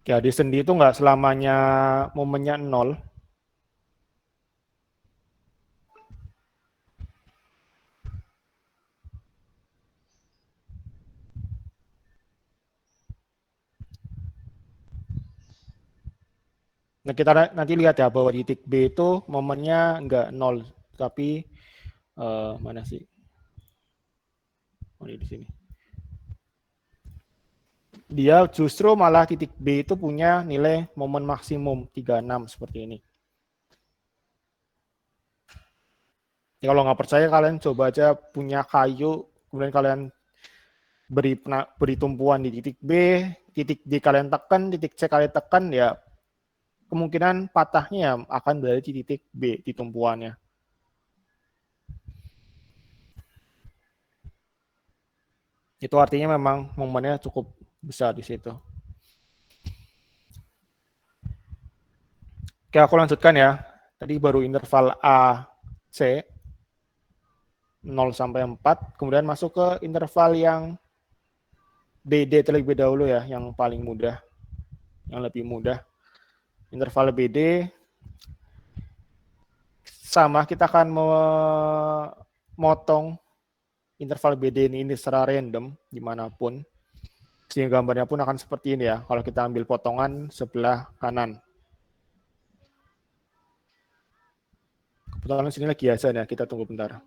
Ya di sendi itu nggak selamanya momennya nol. Nah kita nanti lihat ya bahwa titik B itu momennya nggak nol, tapi mana sih? Oh ini di sini. Dia justru malah titik B itu punya nilai momen maksimum 36 seperti ini. Ya, kalau nggak percaya kalian coba aja punya kayu, kemudian kalian beri tumpuan di titik B, titik D kalian tekan, titik C kalian tekan, ya kemungkinan patahnya akan berada di titik B di tumpuannya. Itu artinya memang momennya cukup besar di situ. Oke, aku lanjutkan ya. Tadi baru interval A, C, 0 sampai 4, kemudian masuk ke interval yang BD terlebih dahulu ya, yang paling mudah, yang lebih mudah. Interval BD, sama kita akan memotong interval BD ini secara random, dimanapun. Sehingga gambarnya pun akan seperti ini ya, kalau kita ambil potongan sebelah kanan. Kebetulan sini lagi azan ya, kita tunggu bentar.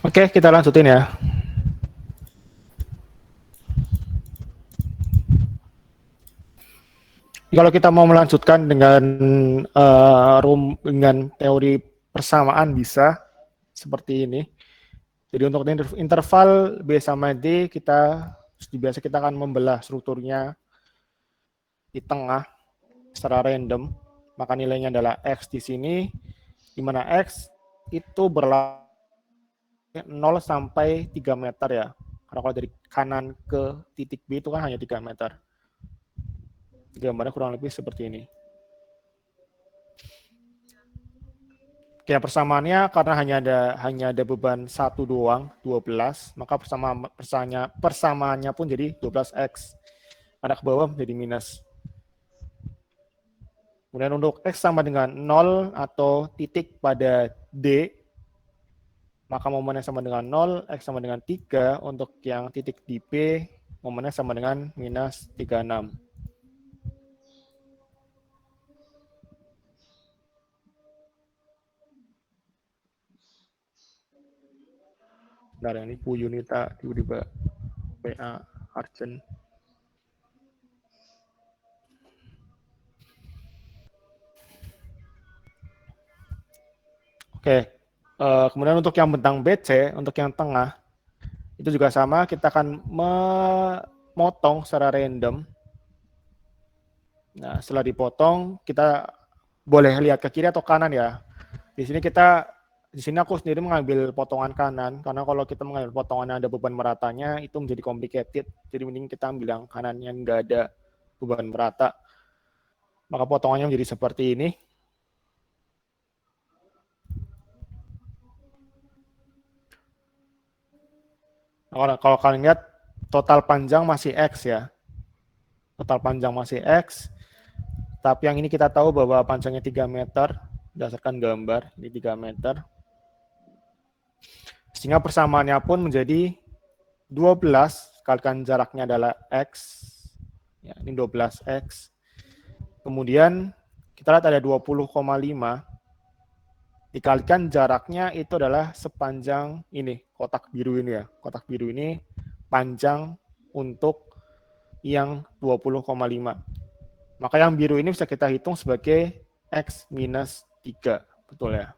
Oke, kita lanjutin ya. Kalau kita mau melanjutkan dengan teori persamaan bisa seperti ini. Jadi untuk interval B sama D biasa kita akan membelah strukturnya di tengah secara random. Maka nilainya adalah X di sini, di mana X itu berlaku 0 sampai 3 meter ya. Karena kalau dari kanan ke titik B itu kan hanya 3 meter. Gambarnya kurang lebih seperti ini. Oke, persamaannya karena hanya ada beban satu doang, 12, maka persamaannya pun jadi 12x. Karena ke bawah menjadi minus. Kemudian untuk x sama dengan 0 atau titik pada D, maka momennya sama dengan 0, x sama dengan 3. Untuk yang titik di P, momennya sama dengan minus 36. Bentar, ini Bu Yunita tiba-tiba PA Arjen. Oke, kemudian untuk yang bentang BC, untuk yang tengah, itu juga sama, kita akan memotong secara random. Nah, setelah dipotong, kita boleh lihat ke kiri atau kanan ya. Di sini aku sendiri mengambil potongan kanan, karena kalau kita mengambil potongan yang ada beban meratanya, itu menjadi complicated. Jadi mending kita ambil yang kanan yang nggak ada beban merata. Maka potongannya menjadi seperti ini. Kalau kalian lihat, total panjang masih X ya. Total panjang masih X. Tapi yang ini kita tahu bahwa panjangnya 3 meter. Berdasarkan gambar, ini 3 meter. Sehingga persamaannya pun menjadi 12, kalikan jaraknya adalah X. Ya, ini 12X. Kemudian kita lihat ada 20,5. Dikalikan jaraknya itu adalah sepanjang ini, kotak biru ini ya. Kotak biru ini panjang untuk yang 20,5. Maka yang biru ini bisa kita hitung sebagai X minus 3. Betul ya?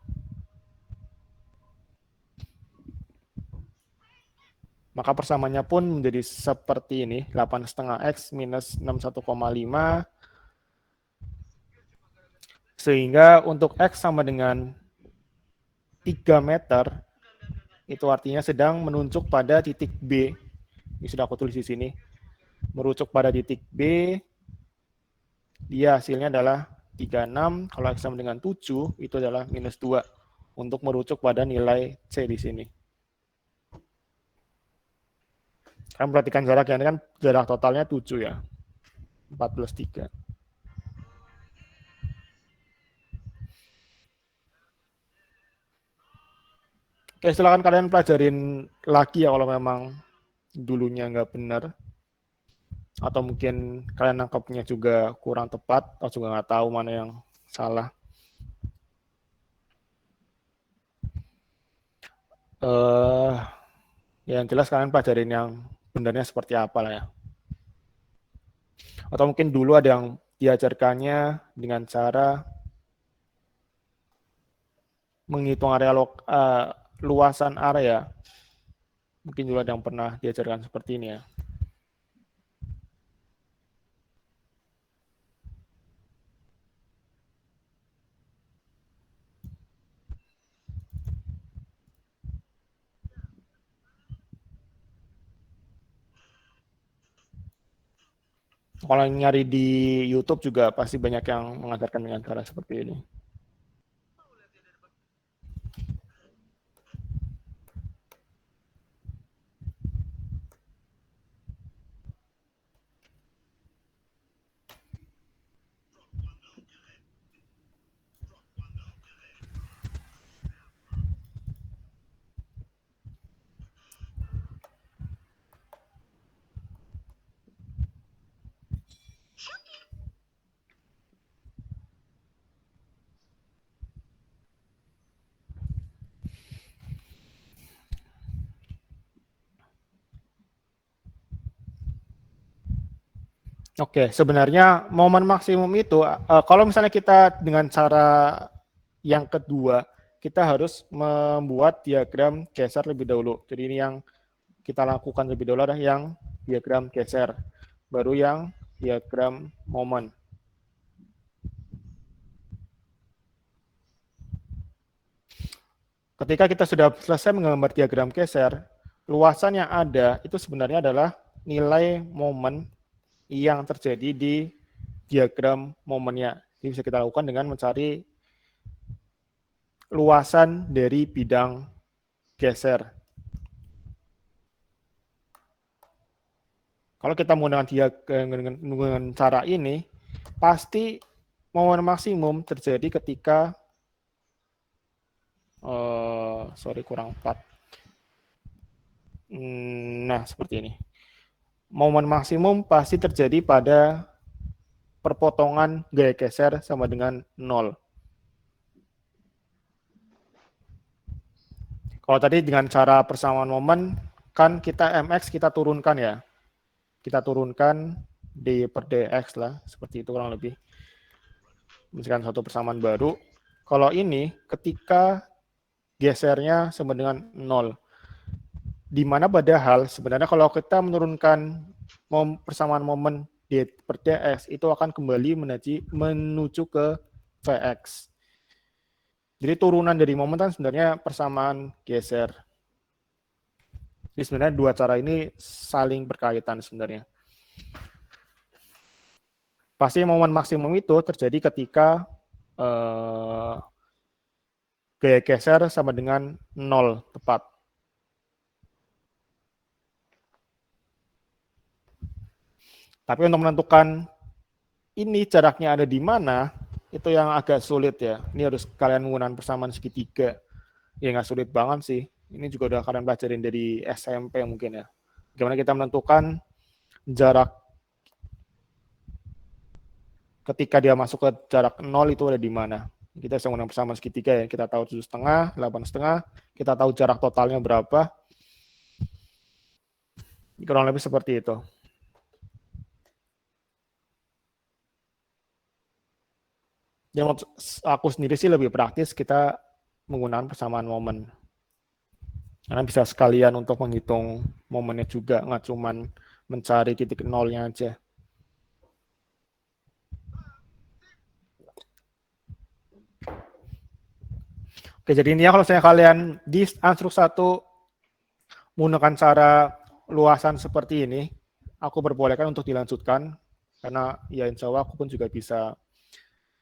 Maka persamaannya pun menjadi seperti ini, 8,5X minus 61,5. Sehingga untuk X sama dengan 3 meter, itu artinya sedang menunjuk pada titik B. Ini sudah aku tulis di sini. Merujuk pada titik B, dia hasilnya adalah 36. Kalau X sama dengan 7, itu adalah minus 2. Untuk merujuk pada nilai C di sini. Kan perhatikan jaraknya, ini kan jarak totalnya 7 ya. 4 plus 3. Oke, silakan kalian pelajarin lagi ya kalau memang dulunya nggak benar. Atau mungkin kalian nangkapnya juga kurang tepat, atau juga nggak tahu mana yang salah. Yang jelas kalian pelajarin yang benarnya seperti apa lah ya. Atau mungkin dulu ada yang diajarkannya dengan cara menghitung area luasan area. Mungkin juga ada yang pernah diajarkan seperti ini ya. Kalau nyari di YouTube juga pasti banyak yang mengajarkan dengan cara seperti ini. Oke, sebenarnya momen maksimum itu, kalau misalnya kita dengan cara yang kedua, kita harus membuat diagram geser lebih dahulu. Jadi ini yang kita lakukan lebih dahulu adalah yang diagram geser, baru yang diagram momen. Ketika kita sudah selesai menggambar diagram geser, luasan yang ada itu sebenarnya adalah nilai momen yang terjadi di diagram momennya. Jadi bisa kita lakukan dengan mencari luasan dari bidang geser. Kalau kita menggunakan dengan cara ini, pasti momen maksimum terjadi ketika kurang 4. Nah, seperti ini. Momen maksimum pasti terjadi pada perpotongan gaya geser sama dengan 0. Kalau tadi dengan cara persamaan momen, kan kita MX kita turunkan ya. Kita turunkan D per DX lah, seperti itu kurang lebih. Misalkan satu persamaan baru. Kalau ini, ketika gesernya sama dengan 0. Di mana padahal sebenarnya kalau kita menurunkan persamaan momen D per DX, itu akan kembali menuju ke VX. Jadi turunan dari momen kan sebenarnya persamaan geser. Jadi sebenarnya dua cara ini saling berkaitan sebenarnya. Pasti momen maksimum itu terjadi ketika gaya geser sama dengan 0 tepat. Tapi untuk menentukan ini jaraknya ada di mana, itu yang agak sulit ya. Ini harus kalian menggunakan persamaan segitiga. Ya nggak sulit banget sih. Ini juga udah kalian pelajarin dari SMP mungkin ya. Gimana kita menentukan jarak ketika dia masuk ke jarak 0 itu ada di mana. Kita bisa menggunakan persamaan segitiga ya. Kita tahu 7,5, 8,5. Kita tahu jarak totalnya berapa. Kurang lebih seperti itu. Yang aku sendiri sih lebih praktis kita menggunakan persamaan momen. Karena bisa sekalian untuk menghitung momennya juga, nggak cuma mencari titik nolnya aja. Oke, jadi intinya kalau saya kalian di Ansruk 1 menggunakan cara luasan seperti ini, aku perbolehkan untuk dilanjutkan, karena ya insya Allah aku pun juga bisa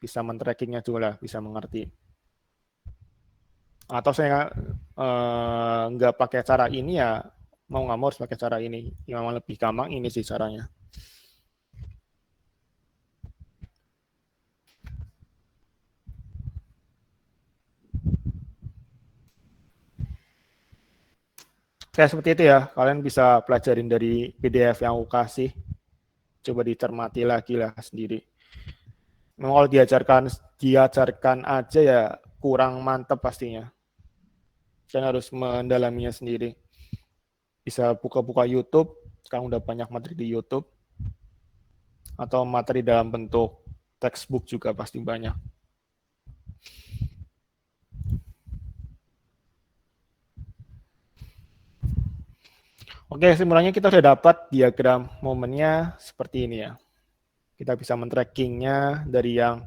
men-trackingnya juga lah, bisa mengerti. Atau saya nggak pakai cara ini ya, mau nggak mau harus pakai cara ini. Yang memang lebih gampang ini sih caranya. Kayak seperti itu ya, kalian bisa pelajarin dari PDF yang aku kasih. Coba dicermati lagi lah sendiri. Memang kalau diajarkan aja ya kurang mantep pastinya. Kalian harus mendalaminya sendiri. Bisa buka-buka YouTube, sekarang udah banyak materi di YouTube. Atau materi dalam bentuk textbook juga pasti banyak. Oke, simulasinya kita sudah dapat diagram momennya seperti ini ya. Kita bisa men-trackingnya dari yang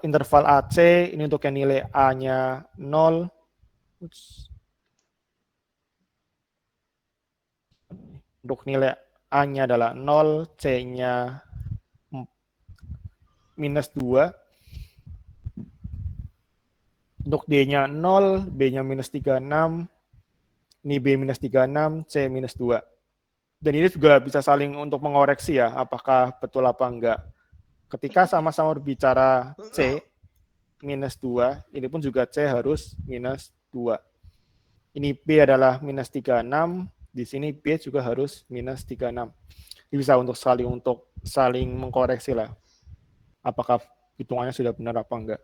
interval AC, ini untuk yang nilai A-nya 0. Untuk nilai A-nya adalah 0, C-nya minus 2. Untuk D-nya 0, B-nya minus 36, ini B minus 36, C minus 2. Dan ini juga bisa saling untuk mengoreksi ya, apakah betul apa enggak. Ketika sama-sama berbicara C minus 2, ini pun juga C harus minus 2. Ini B adalah minus 36, di sini B juga harus minus 36. Ini bisa untuk saling mengkoreksi lah, apakah hitungannya sudah benar apa enggak.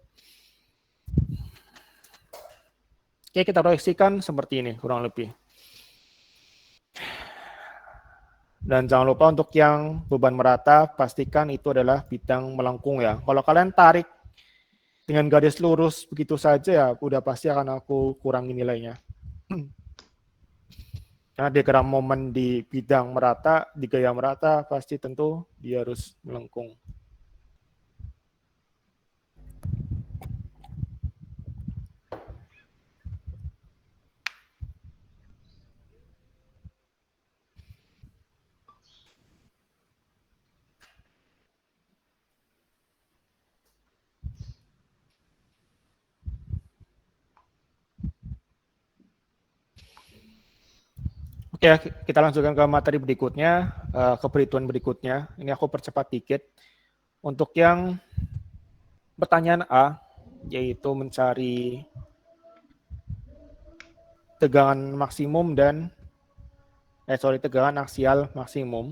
Oke, kita proyeksikan seperti ini kurang lebih. Dan jangan lupa untuk yang beban merata, pastikan itu adalah bidang melengkung ya. Kalau kalian tarik dengan garis lurus begitu saja ya, udah pasti akan aku kurangi nilainya. Karena diagram momen di bidang merata, di gaya merata, pasti tentu dia harus melengkung. Oke, kita lanjutkan ke materi berikutnya, ke perhitungan berikutnya. Ini aku percepat dikit. Untuk yang pertanyaan A, yaitu mencari tegangan maksimum dan tegangan aksial maksimum.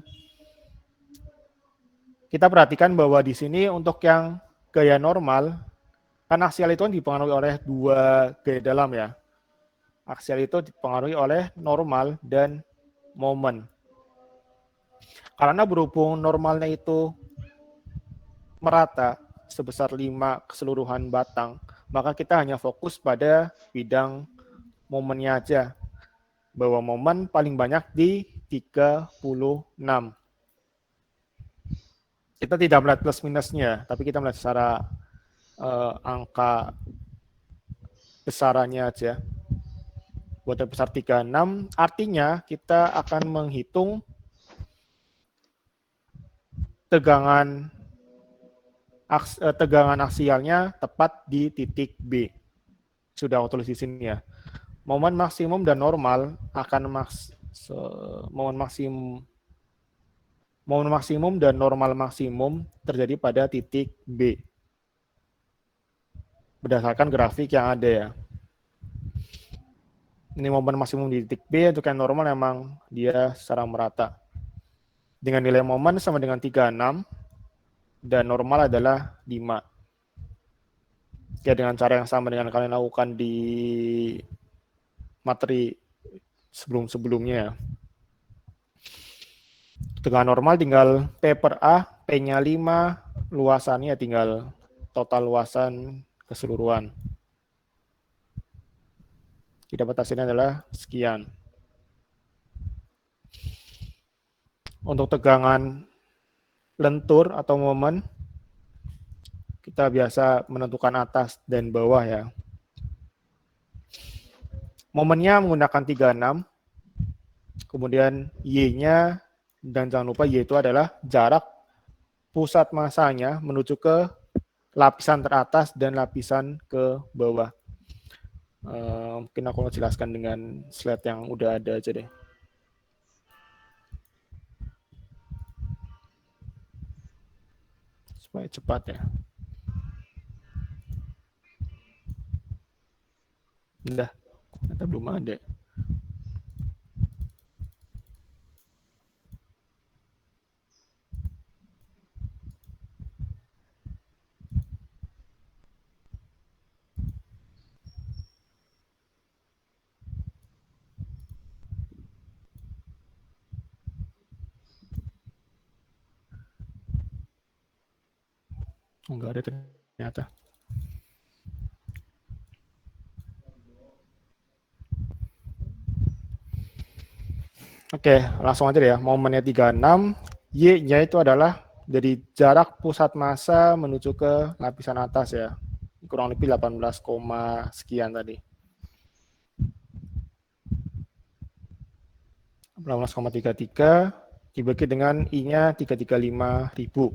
Kita perhatikan bahwa di sini untuk yang gaya normal, kan aksial itu dipengaruhi oleh dua gaya dalam ya. Aksial itu dipengaruhi oleh normal dan momen. Karena berhubung normalnya itu merata sebesar 5 keseluruhan batang, maka kita hanya fokus pada bidang momennya aja. Bahwa momen paling banyak di 36. Kita tidak melihat plus minusnya, tapi kita melihat secara angka besarannya aja. Buat besar 36, artinya kita akan menghitung tegangan aksialnya tepat di titik B. Sudah aku tulis di sini ya. Momen maksimum dan normal akan momen maksimum dan normal maksimum terjadi pada titik B. Berdasarkan grafik yang ada ya. Ini momen maksimum di titik B, untuk yang normal memang dia secara merata. Dengan nilai momen sama dengan 36, dan normal adalah 5. Ya, dengan cara yang sama dengan kalian lakukan di materi sebelum-sebelumnya. Tegangan normal tinggal P per A, P-nya 5, luasannya tinggal total luasan keseluruhan. Kita dapat hasilnya adalah sekian. Untuk tegangan lentur atau momen, kita biasa menentukan atas dan bawah ya. Momennya menggunakan 36, kemudian Y-nya, dan jangan lupa Y itu adalah jarak pusat masanya menuju ke lapisan teratas dan lapisan ke bawah. Mungkin aku jelaskan dengan slide yang udah ada aja deh. Supaya cepat ya. Udah, ternyata belum ada. Enggak ada ternyata. Oke, langsung aja deh ya. Momennya 36, Y-nya itu adalah dari jarak pusat massa menuju ke lapisan atas ya. Kurang lebih 18, sekian tadi. 18,33 dibagi dengan I-nya 335.000.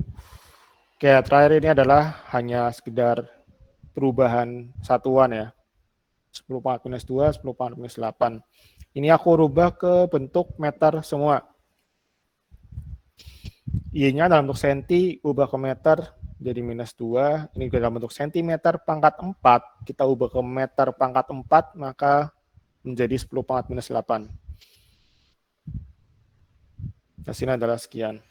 Oke, terakhir ini adalah hanya sekedar perubahan satuan ya. 10 pangkat minus 2, 10 pangkat minus 8. Ini aku rubah ke bentuk meter semua. Y-nya dalam bentuk senti, ubah ke meter, jadi minus 2. Ini dalam bentuk sentimeter pangkat 4, kita ubah ke meter pangkat 4, maka menjadi 10 pangkat minus 8. Hasilnya adalah sekian.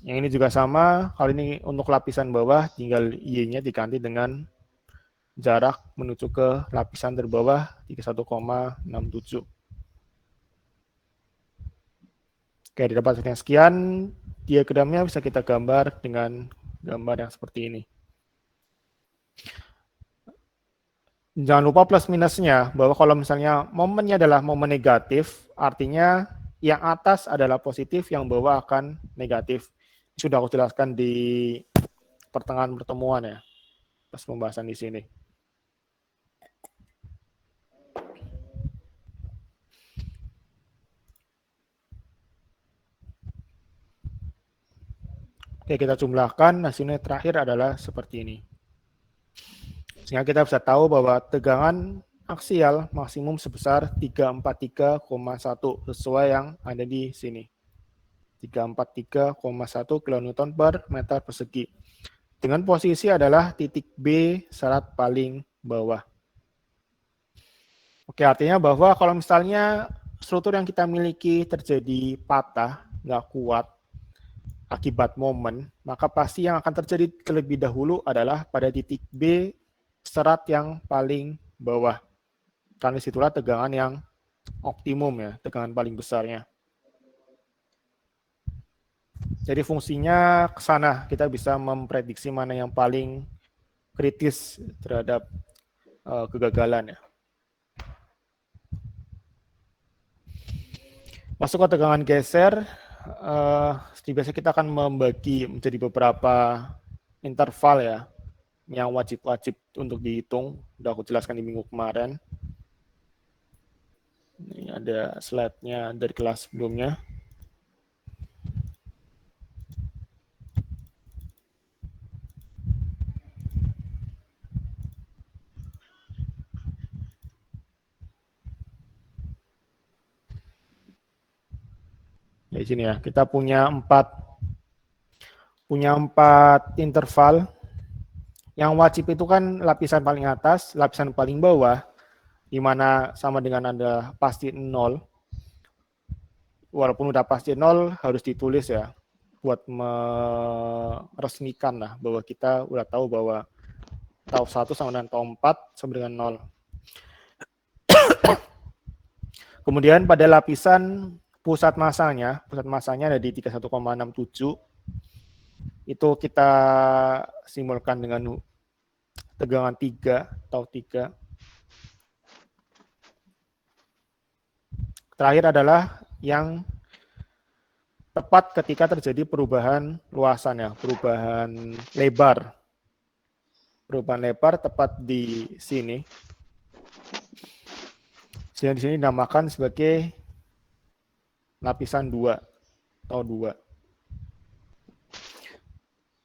Yang ini juga sama, kali ini untuk lapisan bawah, tinggal Y-nya diganti dengan jarak menuju ke lapisan terbawah 31,67. Oke, didapatkan sekian, diagramnya bisa kita gambar dengan gambar yang seperti ini. Jangan lupa plus minusnya, bahwa kalau misalnya momennya adalah momen negatif, artinya yang atas adalah positif, yang bawah akan negatif. Sudah aku jelaskan di pertengahan pertemuan ya, pas pembahasan di sini. Oke, kita jumlahkan, hasilnya terakhir adalah seperti ini. Sehingga kita bisa tahu bahwa tegangan aksial maksimum sebesar 343,1 sesuai yang ada di sini. 343,1 kN per meter persegi. Dengan posisi adalah titik B serat paling bawah. Oke, artinya bahwa kalau misalnya struktur yang kita miliki terjadi patah, nggak kuat, akibat momen, maka pasti yang akan terjadi terlebih dahulu adalah pada titik B serat yang paling bawah. Karena disitulah tegangan yang optimum ya, tegangan paling besarnya. Jadi fungsinya ke sana, kita bisa memprediksi mana yang paling kritis terhadap kegagalan ya. Masuk ke tegangan geser, biasanya kita akan membagi menjadi beberapa interval ya, yang wajib-wajib untuk dihitung. Sudah aku jelaskan di minggu kemarin. Ini ada slide-nya dari kelas sebelumnya. Di sini ya, kita punya empat interval. Yang wajib itu kan lapisan paling atas, lapisan paling bawah, di mana sama dengan ada pasti 0. Walaupun udah pasti 0, harus ditulis ya, buat meresmikan lah, bahwa kita udah tahu bahwa tau 1 sama dengan tau 4 sama dengan 0. Kemudian pada lapisan pusat masanya ada di 31,67. Itu kita simbolkan dengan tegangan 3 atau 3. Terakhir adalah yang tepat ketika terjadi perubahan luasan ya, perubahan lebar. Perubahan lebar tepat di sini. Sehingga di sini dinamakan sebagai lapisan 2 atau 2.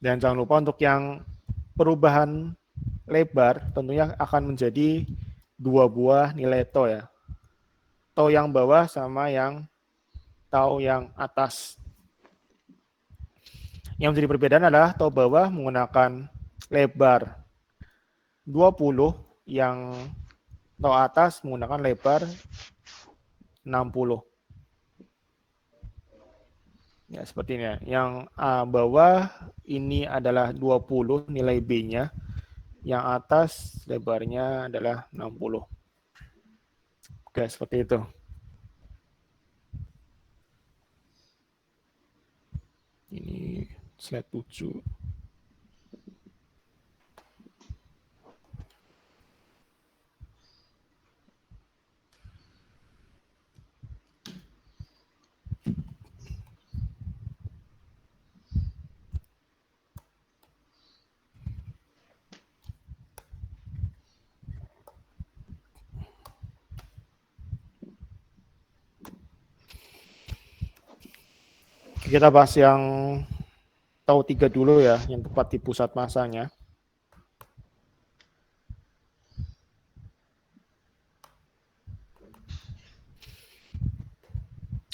Dan jangan lupa untuk yang perubahan lebar tentunya akan menjadi 2 buah nilai tau ya. Tau yang bawah sama yang tau yang atas. Yang menjadi perbedaan adalah tau bawah menggunakan lebar 20, yang tau atas menggunakan lebar 60. Ya, seperti ini. Yang bawah ini adalah 20 nilai B-nya. Yang atas lebarnya adalah 60. Oke, seperti itu. Ini slide 7. Kita bahas yang tau 3 dulu ya, yang tepat di pusat masanya.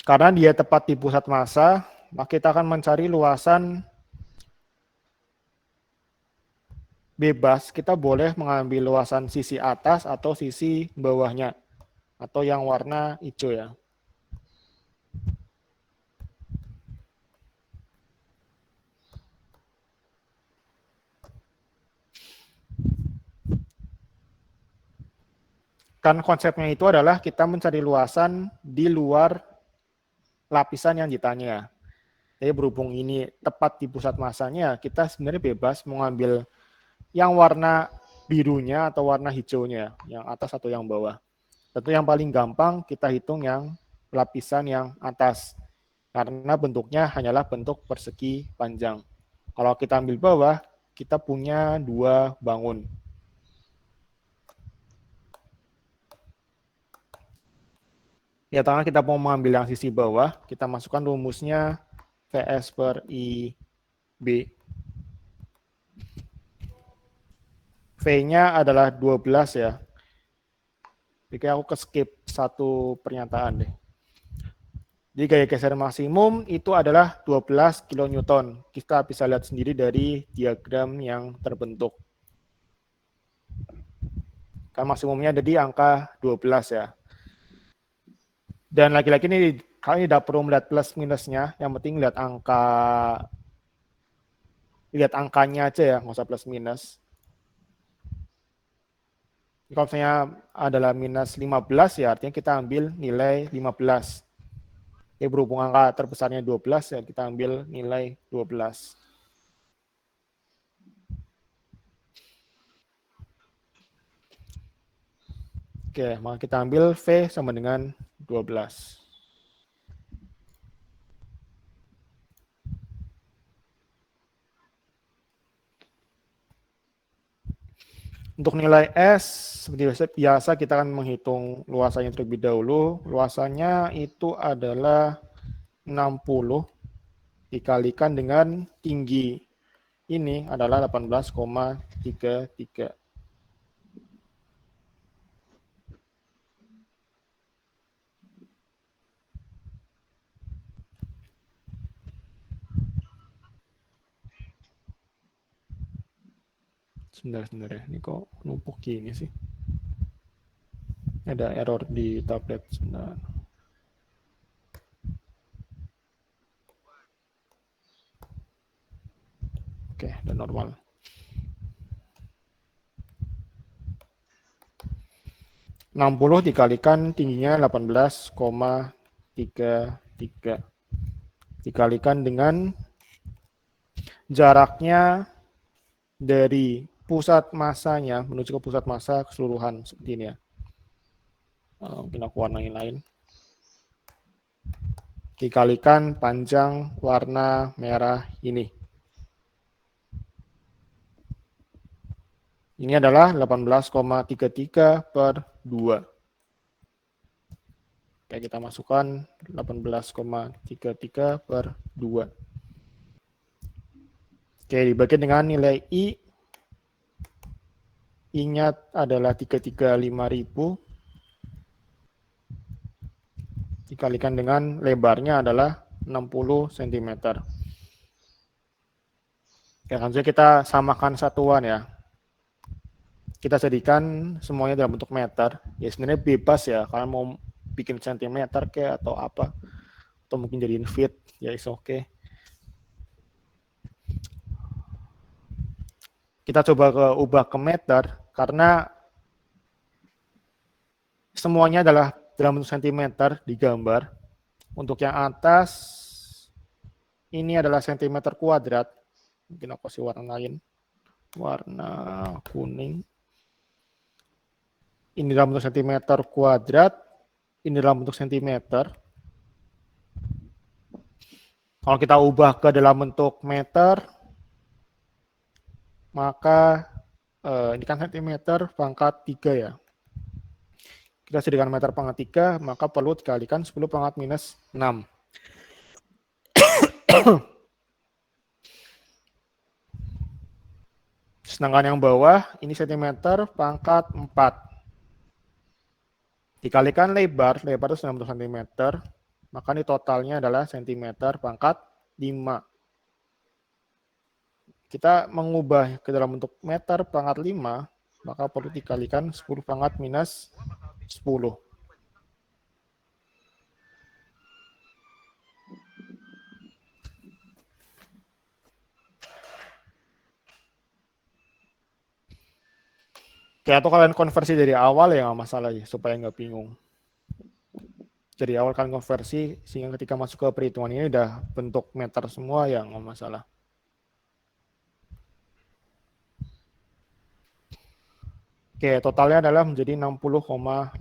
Karena dia tepat di pusat massa, maka kita akan mencari luasan bebas. Kita boleh mengambil luasan sisi atas atau sisi bawahnya, atau yang warna hijau ya. Kan konsepnya itu adalah kita mencari luasan di luar lapisan yang ditanya. Jadi berhubung ini tepat di pusat masanya, kita sebenarnya bebas mengambil yang warna birunya atau warna hijaunya, yang atas atau yang bawah. Tentu yang paling gampang kita hitung yang lapisan yang atas, karena bentuknya hanyalah bentuk persegi panjang. Kalau kita ambil bawah, kita punya 2 bangun. Ya, karena kita mau mengambil yang sisi bawah, kita masukkan rumusnya VS per IB. V-nya adalah 12 ya. Jadi aku ke-skip satu pernyataan deh. Jadi gaya geser maksimum itu adalah 12 kN. Kita bisa lihat sendiri dari diagram yang terbentuk. Kan maksimumnya ada di angka 12 ya. Dan lagi-lagi ini kalian tidak perlu melihat plus minusnya, yang penting lihat angkanya aja ya, nggak usah plus minus. Kalau misalnya adalah minus 15 ya artinya kita ambil nilai 15. Ya, berhubung angka terbesarnya 12 ya kita ambil nilai 12. Oke, maka kita ambil V sama dengan 12. Untuk nilai S, seperti biasa kita akan menghitung luasannya terlebih dahulu. Luasannya itu adalah 60 dikalikan dengan tinggi ini adalah 18,33. Sebentar, ini kok numpuk gini sih? Ada error di tablet. Sebentar. Oke, udah normal. (60) dikalikan tingginya 18,33 dikalikan dengan jaraknya dari pusat masanya menuju ke pusat massa keseluruhan seperti ini ya. Mungkin aku warnain lain. Dikalikan panjang warna merah ini. Ini adalah 18,33 per 2. Oke, kita masukkan 18,33 per 2. Oke, dibagi dengan nilai I. I-nya adalah 335.000. Dikalikan dengan lebarnya adalah 60 cm. Ya, langsung kita samakan satuan ya. Kita jadikan semuanya dalam bentuk meter. Ya sebenarnya bebas ya, kalian mau bikin centimeter kayak atau apa. Atau mungkin jadiin feet, ya is okay. Kita coba ubah ke meter, karena semuanya adalah dalam bentuk sentimeter di gambar. Untuk yang atas, ini adalah sentimeter kuadrat. Mungkin aku kasih warna lain. Warna kuning. Ini dalam bentuk sentimeter kuadrat. Ini dalam bentuk sentimeter. Kalau kita ubah ke dalam bentuk meter, maka ini kan sentimeter pangkat 3 ya. Kita sediakan meter pangkat 3, maka perlu dikalikan 10 pangkat minus 6. Sedangkan yang bawah, ini sentimeter pangkat 4. Dikalikan lebar itu 90 cm, maka ini totalnya adalah sentimeter pangkat 5. Kita mengubah ke dalam bentuk meter pangkat 5, maka perlu dikalikan 10 pangkat minus 10. Oke, atau kalian konversi dari awal ya nggak masalah ya, supaya nggak bingung. dari awal kan konversi, sehingga ketika masuk ke perhitungan ini udah bentuk meter semua ya nggak masalah. Oke, totalnya adalah menjadi 60,18.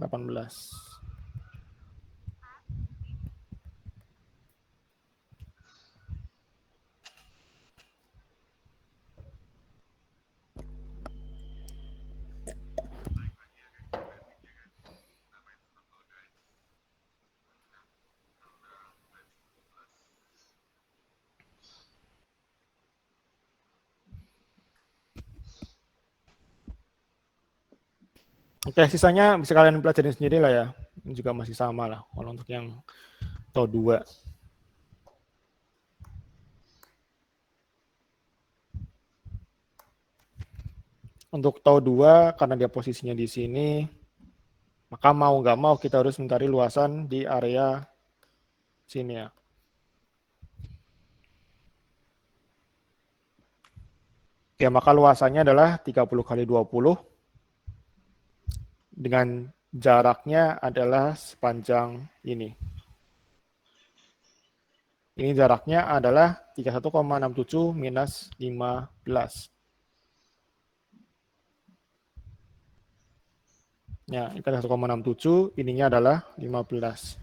Oke, sisanya bisa kalian pelajarin sendiri lah ya. Ini juga masih sama lah kalau untuk yang TO 2. Untuk TO 2, karena dia posisinya di sini, maka mau nggak mau kita harus mencari luasan di area sini ya. Oke, maka luasannya adalah 30 kali 20 dengan jaraknya adalah sepanjang ini. Ini jaraknya adalah 31,67 minus 15. Ya, ini kan 1,67, ininya adalah 15.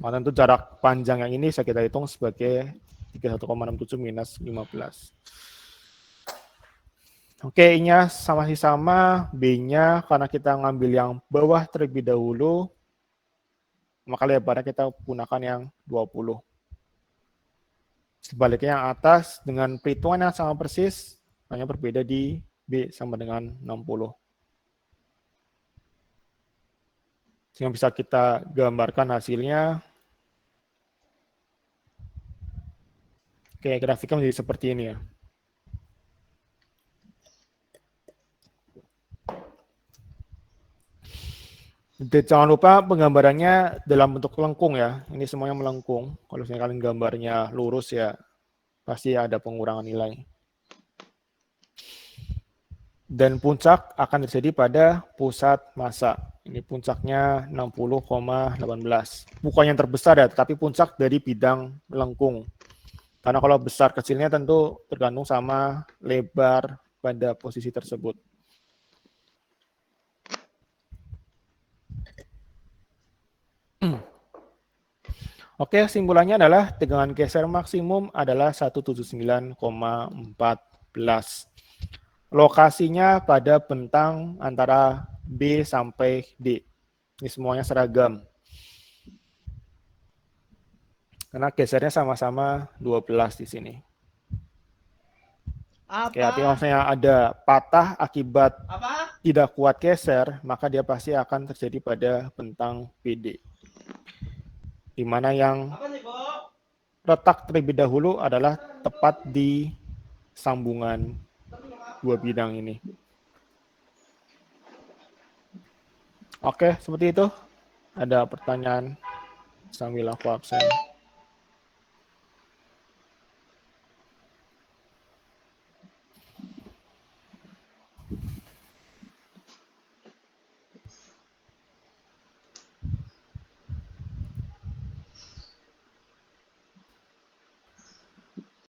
Maka tentu jarak panjang yang ini saya kita hitung sebagai 31,67 minus 15. Oke, I-nya masih sama, B-nya karena kita ngambil yang bawah terlebih dahulu, maka lebarnya kita gunakan yang 20. Sebaliknya yang atas dengan perhitungan yang sama persis, hanya berbeda di B sama dengan 60. Sehingga bisa kita gambarkan hasilnya. Oke, grafiknya menjadi seperti ini ya. Jangan lupa penggambarannya dalam bentuk lengkung ya. Ini semuanya melengkung. Kalau misalnya kalian gambarnya lurus ya, pasti ada pengurangan nilai. Dan puncak akan terjadi pada pusat massa. Ini puncaknya 60,18. Bukan yang terbesar ya, tetapi puncak dari bidang melengkung. Karena kalau besar kecilnya tentu tergantung sama lebar pada posisi tersebut. Oke, kesimpulannya adalah tegangan geser maksimum adalah 179,14. Lokasinya pada bentang antara B sampai D. Ini semuanya seragam. Karena gesernya sama-sama 12 di sini. Oke, artinya maksudnya ada patah akibat tidak kuat geser, maka dia pasti akan terjadi pada bentang PD. Di mana yang letak terlebih dahulu adalah tepat di sambungan dua bidang ini. Oke, seperti itu. Ada pertanyaan sambil aku absen.